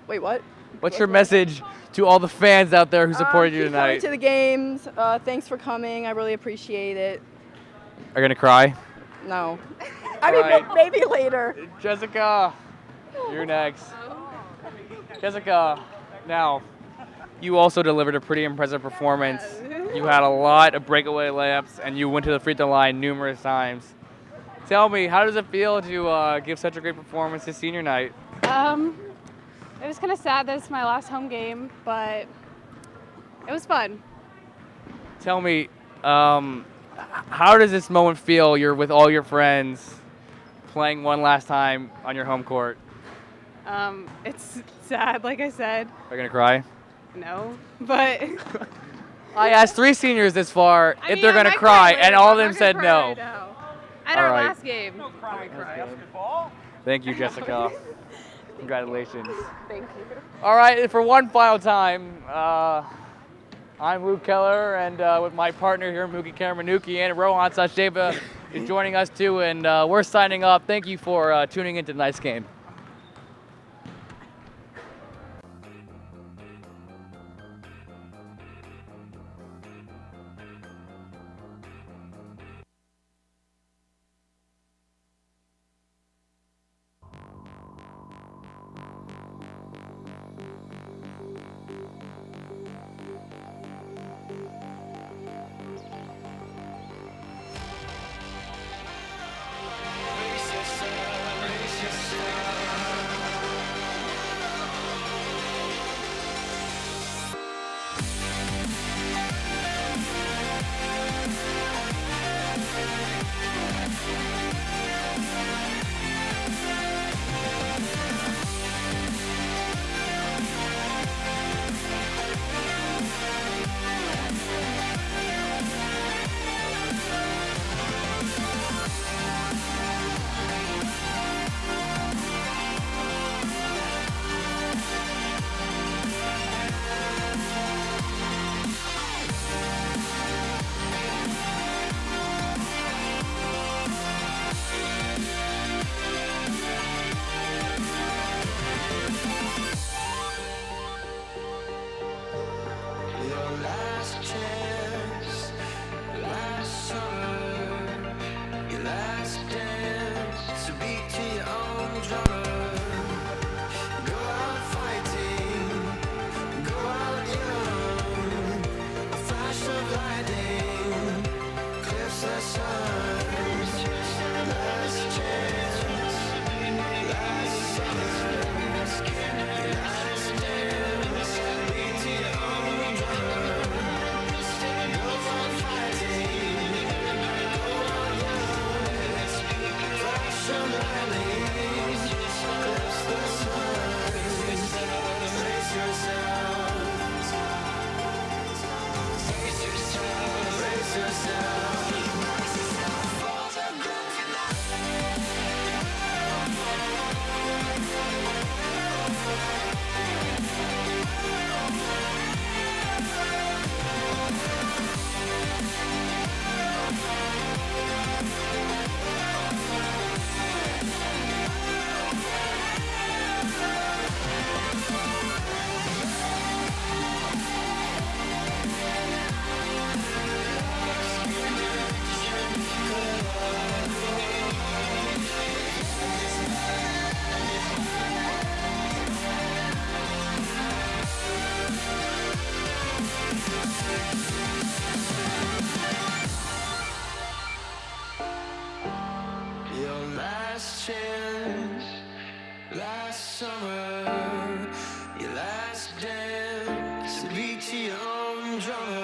Wait, what? What's your message to all the fans out there who supported you Keep coming tonight? to the games. Thanks for coming. I really appreciate it. Are you gonna cry? No. I mean, Alright. maybe later. Jessica, you're next. Jessica, now, you also delivered a pretty impressive performance. You had a lot of breakaway layups, and you went to the free throw line numerous times. Tell me, how does it feel to give such a great performance this senior night? It was kind of sad that it's my last home game, but it was fun. Tell me, how does this moment feel? You're with all your friends, playing one last time on your home court. It's sad, like I said. Are you gonna cry? No, but I asked 3 seniors this far if they're gonna cry, and all of them said no. At All our right. last game. Thank you, Jessica. Congratulations. Thank you. All right, for one final time, I'm Luke Keller, and with my partner here, Mookie Karamanoukian, and Rohan Sacheva is joining us too, and we're signing off. Thank you for tuning into tonight's game. Brace yourself, brace yourself. smiling. Eclipse the sun. Brace yourselves. Brace yourselves. Your last chance, last summer, your last dance, to beat to your own drum